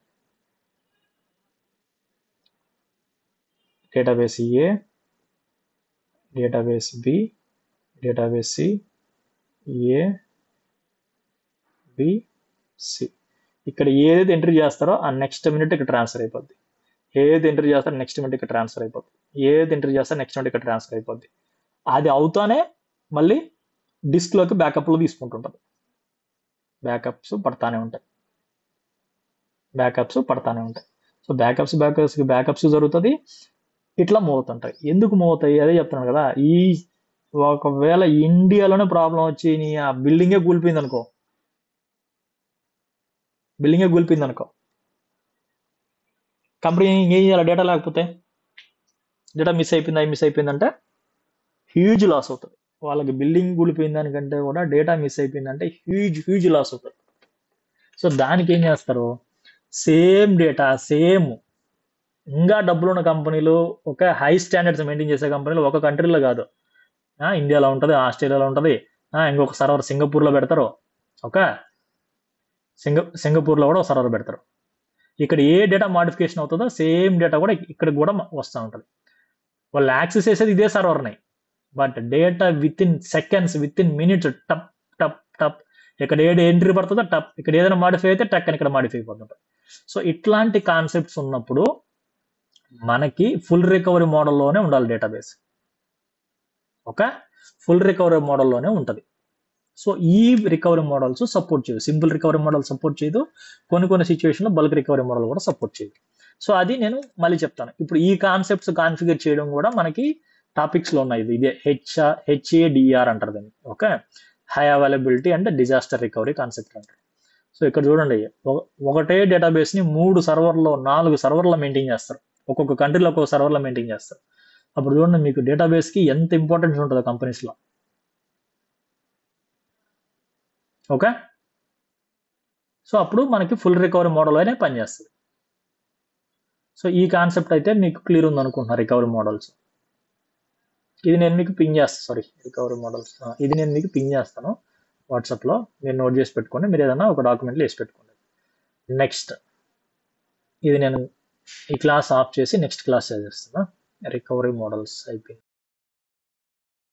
Database A, database B, database C, A, B, C. ఇక్కడ ఏదైతే ఎంట్రీ చేస్తారో ఆ నెక్స్ట్ మినిట్ ఇక్కడ ట్రాన్స్ఫర్ అయిపోద్ది, ఏది ఎంట్రీ చేస్తారో నెక్స్ట్ మినిట్ ఇక్కడ ట్రాన్స్ఫర్ అయిపోద్ది, ఏది ఎంట్రీ చేస్తారో నెక్స్ట్ మినిట్ ఇక్కడ ట్రాన్స్ఫర్ అయిపోద్ది. అది అవుతానే మళ్ళీ డిస్క్లోకి బ్యాకప్లో తీసుకుంటుంటుంది, బ్యాకప్స్ పడతానే ఉంటాయి. సో బ్యాకప్స్ జరుగుతుంది, ఇట్లా మూవ్ అవుతుంటాయి. ఎందుకు మూవ్ అవుతాయి అదే చెప్తున్నాను కదా. ఈ ఒకవేళ ఇండియాలోనే ప్రాబ్లం వచ్చి నీ ఆ బిల్డింగే కూలిపోయింది అనుకో, కంపెనీ ఏం చేయాలి? డేటా లేకపోతే, డేటా మిస్ అయిపోయిందంటే హ్యూజ్ లాస్ అవుతుంది. వాళ్ళకి బిల్డింగ్ కూలిపోయిన దానికంటే కూడా డేటా మిస్ అయిపోయిందంటే హ్యూజ్ లాస్ అవుతుంది. సో దానికి ఏం చేస్తారు, సేమ్ డేటా సేమ్, ఇంకా డబ్బులు ఉన్న కంపెనీలు, ఒక హై స్టాండర్డ్స్ మెయింటైన్ చేసే కంపెనీలు ఒక కంట్రీలో కాదు, ఇండియాలో ఉంటుంది, ఆస్ట్రేలియాలో ఉంటుంది, ఇంకొక సర్వర్ సింగపూర్లో పెడతారు, ఓకే, సింగపూర్లో కూడా ఒక సర్వర్ పెడతారు. ఇక్కడ ఏ డేటా మాడిఫికేషన్ అవుతుందో సేమ్ డేటా కూడా ఇక్కడ కూడా వస్తూ ఉంటుంది. వాళ్ళు యాక్సెస్ చేసేది ఇదే సర్వర్ని, but data within seconds, within minutes, టప్ టప్ టప్, ఇక్కడ ఏది ఎంట్రీ పడుతుందో టప్, ఇక్కడ ఏదైనా మాడిఫై అయితే టక్ అని ఇక్కడ మాడిఫై అయిపోతుంటుంది. సో ఇట్లాంటి కాన్సెప్ట్స్ ఉన్నప్పుడు మనకి ఫుల్ రికవరీ మోడల్లోనే ఉండాలి డేటాబేస్, ఓకే, ఫుల్ రికవరీ మోడల్లోనే ఉంటుంది. సో ఈ రికవరీ మోడల్స్ సపోర్ట్ చేయదు, సింపుల్ రికవరీ మోడల్ సపోర్ట్ చేయదు, కొన్ని సిచ్యువేషన్లో బల్క్ రికవరీ మోడల్ కూడా సపోర్ట్ చేయదు. సో అది నేను మళ్ళీ చెప్తాను. ఇప్పుడు ఈ కాన్సెప్ట్స్ కాన్ఫిగర్ చేయడం కూడా మనకి టాపిక్స్లో ఉన్నాయి. ఇదే HADR అంటారు దాన్ని, okay, high availability and disaster recovery concept అంటారు. సో ఇక్కడ చూడండి, ఒకటే డేటాబేస్ని 3 సర్వర్లో 4 సర్వర్లో మెయింటైన్ చేస్తారు, ఒక్కొక్క కంట్రీలో ఒక్కొక్క సర్వర్లో మెయింటైన్ చేస్తారు. అప్పుడు చూడండి మీకు డేటాబేస్కి ఎంత ఇంపార్టెన్స్ ఉంటుందో కంపెనీస్లో, ఓకే. సో అప్పుడు మనకి ఫుల్ రికవరీ మోడల్ అనే పనిచేస్తుంది. సో ఈ కాన్సెప్ట్ అయితే మీకు క్లియర్ ఉంది అనుకుంటున్నా. రికవరీ మోడల్స్ ఇది నేను మీకు పింగ్ చేస్తాను, రికవరీ మోడల్స్ ఇది నేను మీకు పింగ్ చేస్తాను వాట్సాప్లో, మీరు నోట్ చేసి పెట్టుకోండి, మీరు ఏదైనా ఒక డాక్యుమెంట్లో వేసి పెట్టుకోండి. నెక్స్ట్ ఇది నేను ఈ క్లాస్ ఆఫ్ చేసి నెక్స్ట్ క్లాస్ చేస్తాను. రికవరీ మోడల్స్ అయిపోయింది.